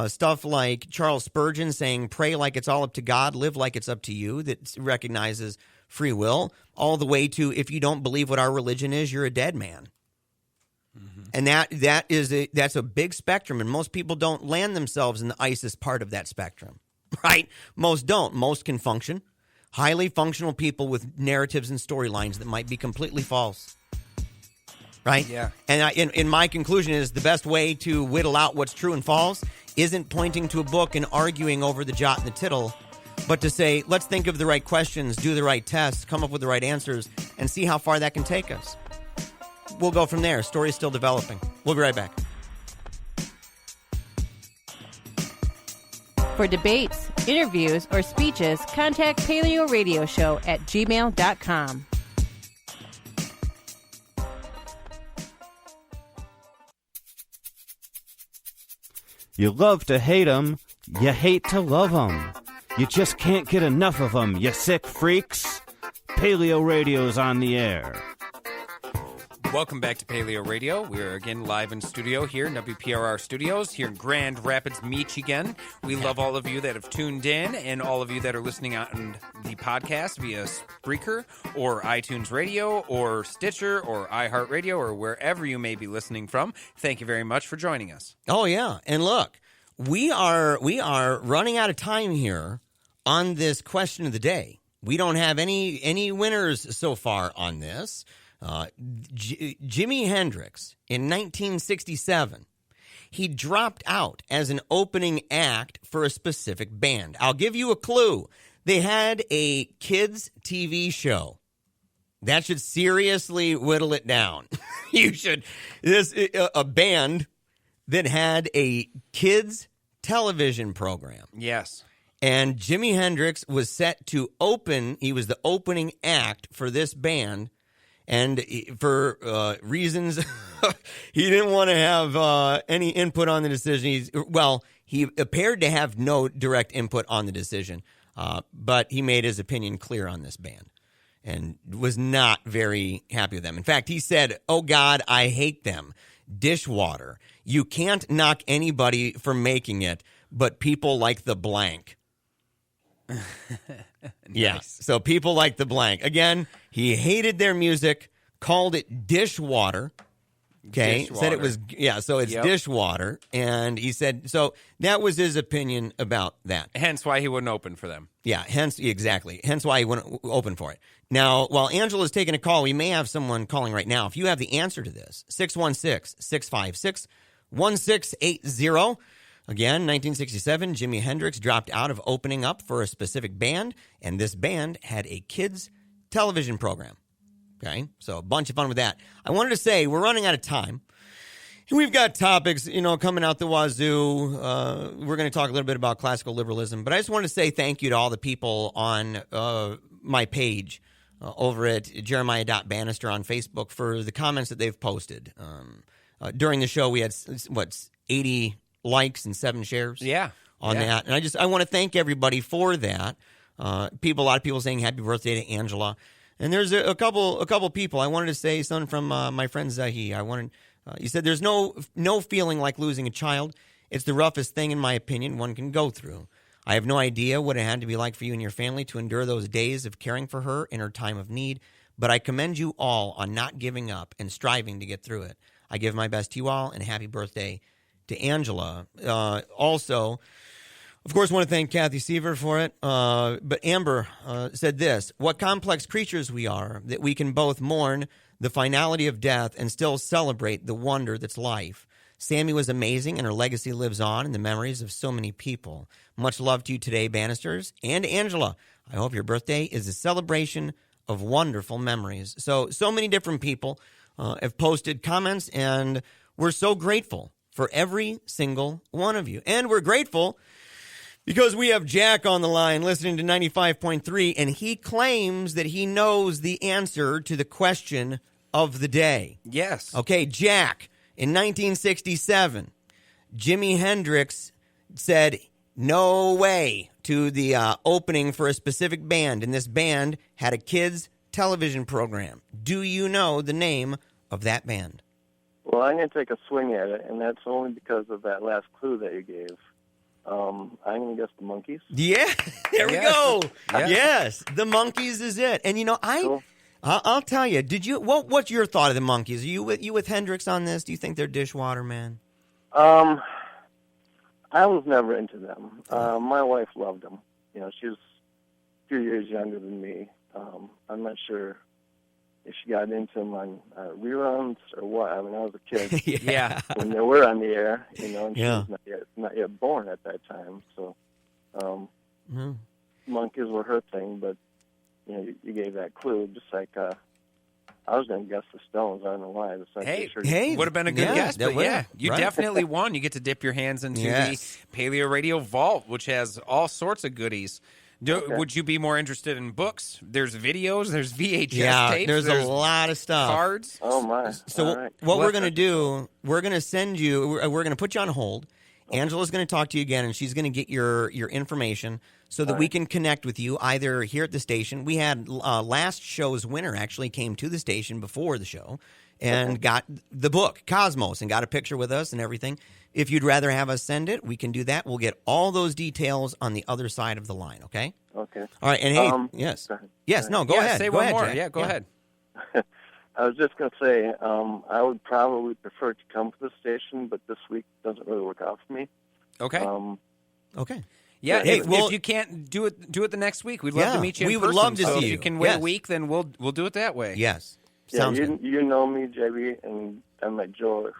stuff like Charles Spurgeon saying, pray like it's all up to God, live like it's up to you, that recognizes free will, all the way to, if you don't believe what our religion is, you're a dead man. Mm-hmm. And that's a big spectrum, and most people don't land themselves in the ISIS part of that spectrum, right? Most don't. Most can function. Highly functional people with narratives and storylines that might be completely false. Right? Yeah. And in my conclusion is the best way to whittle out what's true and false isn't pointing to a book and arguing over the jot and the tittle, but to say, let's think of the right questions, do the right tests, come up with the right answers, and see how far that can take us. We'll go from there. Story's still developing. We'll be right back. For debates, interviews, or speeches, contact Paleo Radio Show at gmail.com. You love to hate 'em, you hate to love 'em. You just can't get enough of 'em, you sick freaks. Paleo Radio's on the air. Welcome back to Paleo Radio. We are again live in studio here in WPRR Studios here in Grand Rapids, Michigan. We love all of you that have tuned in and all of you that are listening on the podcast via Spreaker or iTunes Radio or Stitcher or iHeartRadio or wherever you may be listening from. Thank you very much for joining us. Oh, yeah. And look, we are running out of time here on this question of the day. We don't have any winners so far on this. Jimi Hendrix in 1967, he dropped out as an opening act for a specific band. I'll give you a clue. They had a kids' TV show. That should seriously whittle it down. A band that had a kids' television program. Yes. And Jimi Hendrix was set to open. He was the opening act for this band. And for reasons, he didn't want to have any input on the decision. He appeared to have no direct input on the decision, but he made his opinion clear on this band and was not very happy with them. In fact, he said, "Oh, God, I hate them. Dishwater. You can't knock anybody for making it, but people like the blank." Nice. Yeah, so people like the blank. Again, he hated their music, called it dishwater. Okay, Dishwater. said it was, so it's dishwater. And he said, so that was his opinion about that. Hence why he wouldn't open for them. Yeah, exactly. Hence why he wouldn't open for it. Now, while Angela's taking a call, we may have someone calling right now. If you have the answer to this, 616-656-1680. Again, 1967, Jimi Hendrix dropped out of opening up for a specific band, and this band had a kids' television program. Okay, so a bunch of fun with that. I wanted to say we're running out of time. We've got topics, coming out the wazoo. We're going to talk a little bit about classical liberalism, but I just want to say thank you to all the people on my page over at jeremiah.bannister on Facebook for the comments that they've posted. During the show, we had, 80 likes and 7 shares on that. And I want to thank everybody for that. A lot of people saying happy birthday to Angela. And there's a couple people. I wanted to say something from my friend Zahi. He said there's no feeling like losing a child. It's the roughest thing, in my opinion, one can go through. I have no idea what it had to be like for you and your family to endure those days of caring for her in her time of need, but I commend you all on not giving up and striving to get through it. I give my best to you all, and happy birthday to Angela. Also, of course, want to thank Kathy Seaver for it. But Amber said this: what complex creatures we are, that we can both mourn the finality of death and still celebrate the wonder that's life. Sammy was amazing, and her legacy lives on in the memories of so many people. Much love to you today, Bannisters. And Angela, I hope your birthday is a celebration of wonderful memories. So many different people have posted comments, and we're so grateful for every single one of you. And we're grateful because we have Jack on the line listening to 95.3, and he claims that he knows the answer to the question of the day. Yes. Okay, Jack, in 1967, Jimi Hendrix said no way to the opening for a specific band, and this band had a kids' television program. Do you know the name of that band? Well, I'm going to take a swing at it, and that's only because of that last clue that you gave. I'm going to guess the Monkees. Yeah, there we go. Yes. Yes, the Monkees is it. And Cool. I'll tell you. Did you? What's your thought of the Monkees? Are you with Hendrix on this? Do you think they're dishwater, man? I was never into them. My wife loved them. She was a few years younger than me. I'm not sure if she got into them on reruns or what. I mean, I was a kid Yeah. when they were on the air, and she was not yet born at that time. So, Monkees were her thing, but you gave that clue. Just like I was going to guess the Stones. I don't know why. Hey, would have been a good guess, but you right. definitely won. You get to dip your hands into the Paleo Radio Vault, which has all sorts of goodies. Would you be more interested in books? There's videos. There's VHS tapes. There's a lot of stuff. Cards. Oh, my. So All right. what we're going to do, we're going to send you, we're going to put you on hold. Angela's going to talk to you again, and she's going to get your information so that we can connect with you either here at the station. We had last show's winner actually came to the station before the show, and got the book, Cosmos, and got a picture with us and everything. If you'd rather have us send it, we can do that. We'll get all those details on the other side of the line, okay? Okay. All right, and hey, yes. Yes, no, go ahead. Say go one ahead, more. Jack. Yeah, go ahead. I was just going to say, I would probably prefer to come to the station, but this week doesn't really work out for me. Okay. Okay. Yeah, Hey, if you can't do it the next week. We'd love to meet you in person. We would love to so see if you. you can wait Yes. a week, then we'll do it that way. Yes. Yeah, Sounds good. you know me, JB, and I met Joe,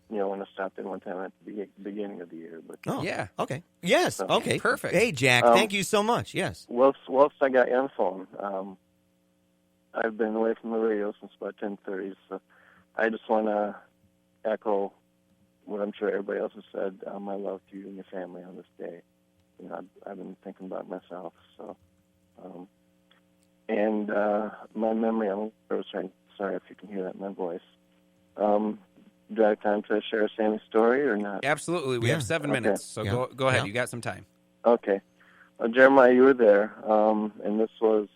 when I stopped in one time at the beginning of the year. But Oh, Yeah. Okay. Yes. Okay. Perfect. Hey, Jack, thank you so much. Yes. whilst I got you on the phone, I've been away from the radio since about 10:30, so I just want to echo what I'm sure everybody else has said. My love to you and your family on this day. I've been thinking about it myself. So, and my memory, sorry if you can hear that in my voice. Do I have time to share Sammy's story or not? Absolutely. We have 7 minutes, so go ahead. Yeah. You got some time. Okay. Jeremiah, you were there, and this was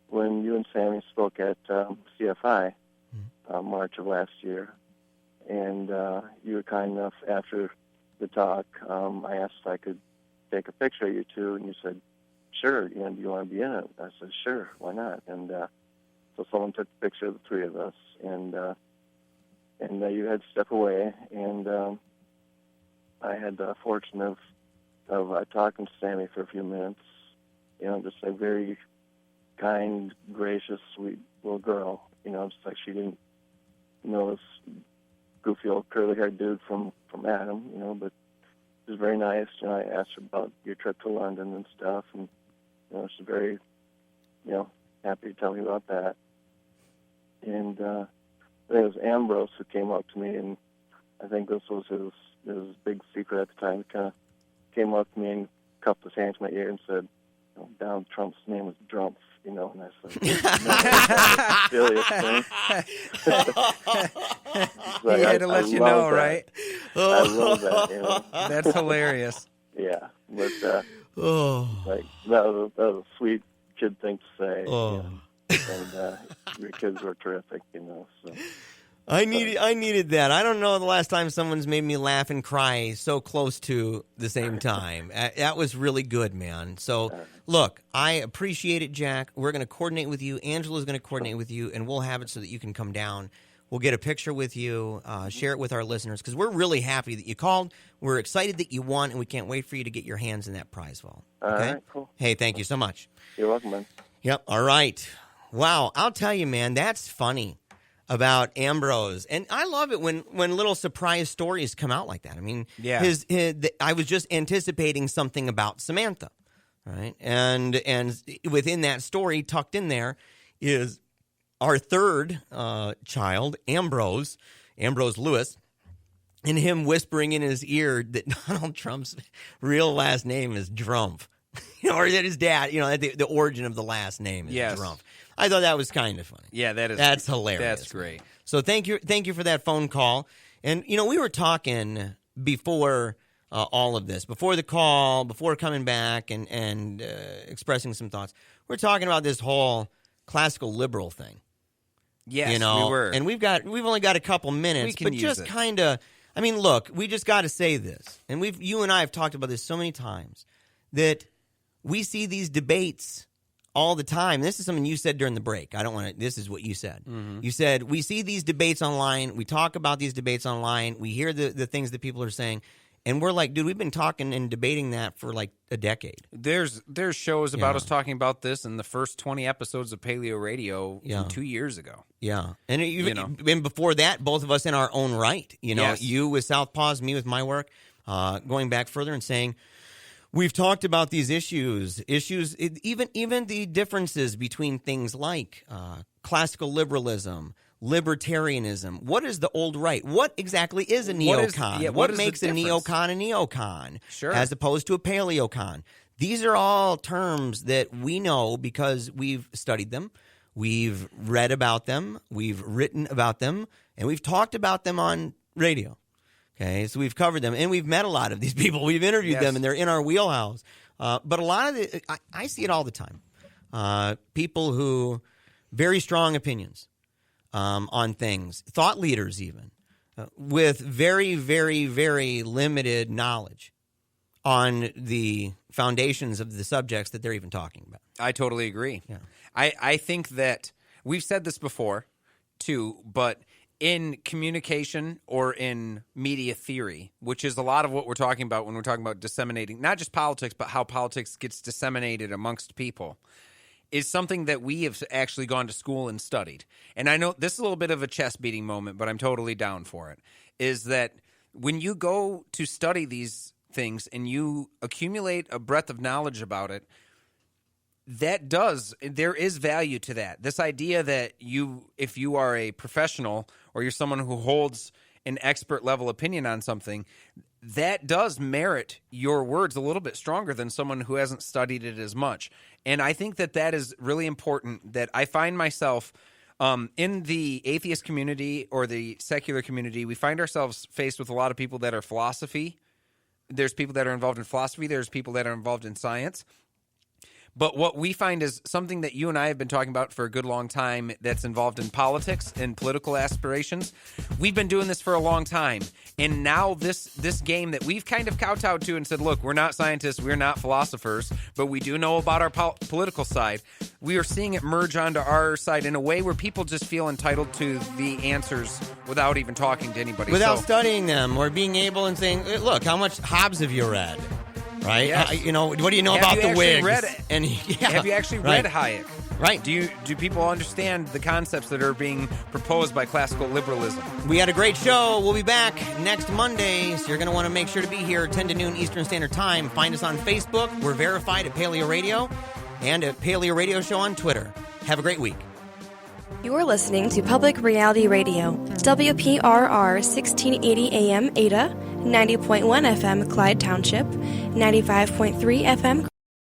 when you and Sammy spoke at CFI, March of last year. And you were kind enough after the talk. I asked if I could take a picture of you two, and you said, sure, do you want to be in it? I said, sure, why not? And so someone took a picture of the three of us, and you had to step away, and I had the fortune of talking to Sammy for a few minutes, just a very kind, gracious, sweet little girl, just like she didn't know this goofy old curly-haired dude from Adam, but she was very nice. I asked her about your trip to London and stuff, and she's very, happy to tell me about that. And there was Ambrose who came up to me, and I think this was his big secret at the time. He kind of came up to me and cupped his hand to my ear and said, Donald Trump's name was Drumpf, and I said, no, He had to let you know, right? I love that. That's hilarious. Yeah, but that was a sweet kid thing to say. And your kids were terrific, So I needed that. I don't know the last time someone's made me laugh and cry so close to the same time. That was really good, man. So, look, I appreciate it, Jack. We're going to coordinate with you. Angela's going to coordinate with you, and we'll have it so that you can come down. We'll get a picture with you, share it with our listeners, because we're really happy that you called. We're excited that you won, and we can't wait for you to get your hands in that prize vault. Okay? All right, cool. Hey, thank you so much. You're welcome, man. Yep. All right. Wow. I'll tell you, man, that's funny about Ambrose. And I love it when little surprise stories come out like that. I mean, I was just anticipating something about Samantha, right? And within that story, tucked in there, is our third child, Ambrose Lewis, and him whispering in his ear that Donald Trump's real last name is Drumpf. Or that his dad, the origin of the last name is Drumpf. I thought that was kind of funny. Yeah, that's hilarious. That's great. So thank you for that phone call. And we were talking before all of this, before the call, before coming back and expressing some thoughts. We're talking about this whole classical liberal thing. Yes, we were. And we've only got a couple minutes, but just kind of. I mean, look, we just got to say this, and you and I have talked about this so many times that we see these debates all the time. This is something you said during the break. This is what you said. Mm-hmm. You said, we see these debates online. We talk about these debates online. We hear the things that people are saying. And we're like, dude, we've been talking and debating that for like a decade. There's shows about us talking about this in the first 20 episodes of PaleoRadio from 2 years ago. Yeah. And and before that, both of us in our own right. Yes. You with Southpaws, me with my work, going back further and saying, we've talked about these issues, even the differences between things like classical liberalism, libertarianism. What is the old right? What exactly is a neocon? What makes a neocon Sure. as opposed to a paleocon? These are all terms that we know because we've studied them, we've read about them, we've written about them, and we've talked about them on radio. Okay, so we've covered them, and we've met a lot of these people. We've interviewed them, and they're in our wheelhouse. But a lot of I see it all the time. People who very strong opinions on things, thought leaders even, with very, very, very limited knowledge on the foundations of the subjects that they're even talking about. I totally agree. Yeah. I think that we've said this before, too, but in communication or in media theory, which is a lot of what we're talking about when we're talking about disseminating, not just politics, but how politics gets disseminated amongst people, is something that we have actually gone to school and studied. And I know this is a little bit of a chest-beating moment, but I'm totally down for it, is that when you go to study these things and you accumulate a breadth of knowledge about it, there is value to that. This idea that if you are a professional or you're someone who holds an expert level opinion on something, that does merit your words a little bit stronger than someone who hasn't studied it as much. And I think that is really important, that I find myself in the atheist community or the secular community, we find ourselves faced with a lot of people that are philosophy. There's people that are involved in philosophy. There's people that are involved in science. But what we find is something that you and I have been talking about for a good long time that's involved in politics and political aspirations. We've been doing this for a long time. And now this game that we've kind of kowtowed to and said, look, we're not scientists, we're not philosophers, but we do know about our political side. We are seeing it merge onto our side in a way where people just feel entitled to the answers without even talking to anybody. Without studying them or being able and saying, look, how much Hobbes have you read? Right? Yes. What do you know about the Whigs? Have you actually read Hayek? Right. Do people understand the concepts that are being proposed by classical liberalism? We had a great show. We'll be back next Monday, so you're going to want to make sure to be here 10 to noon Eastern Standard Time. Find us on Facebook. We're verified at Paleo Radio and at Paleo Radio Show on Twitter. Have a great week. You're listening to Public Reality Radio, WPRR 1680 AM Ada, 90.1 FM Clyde Township, 95.3 FM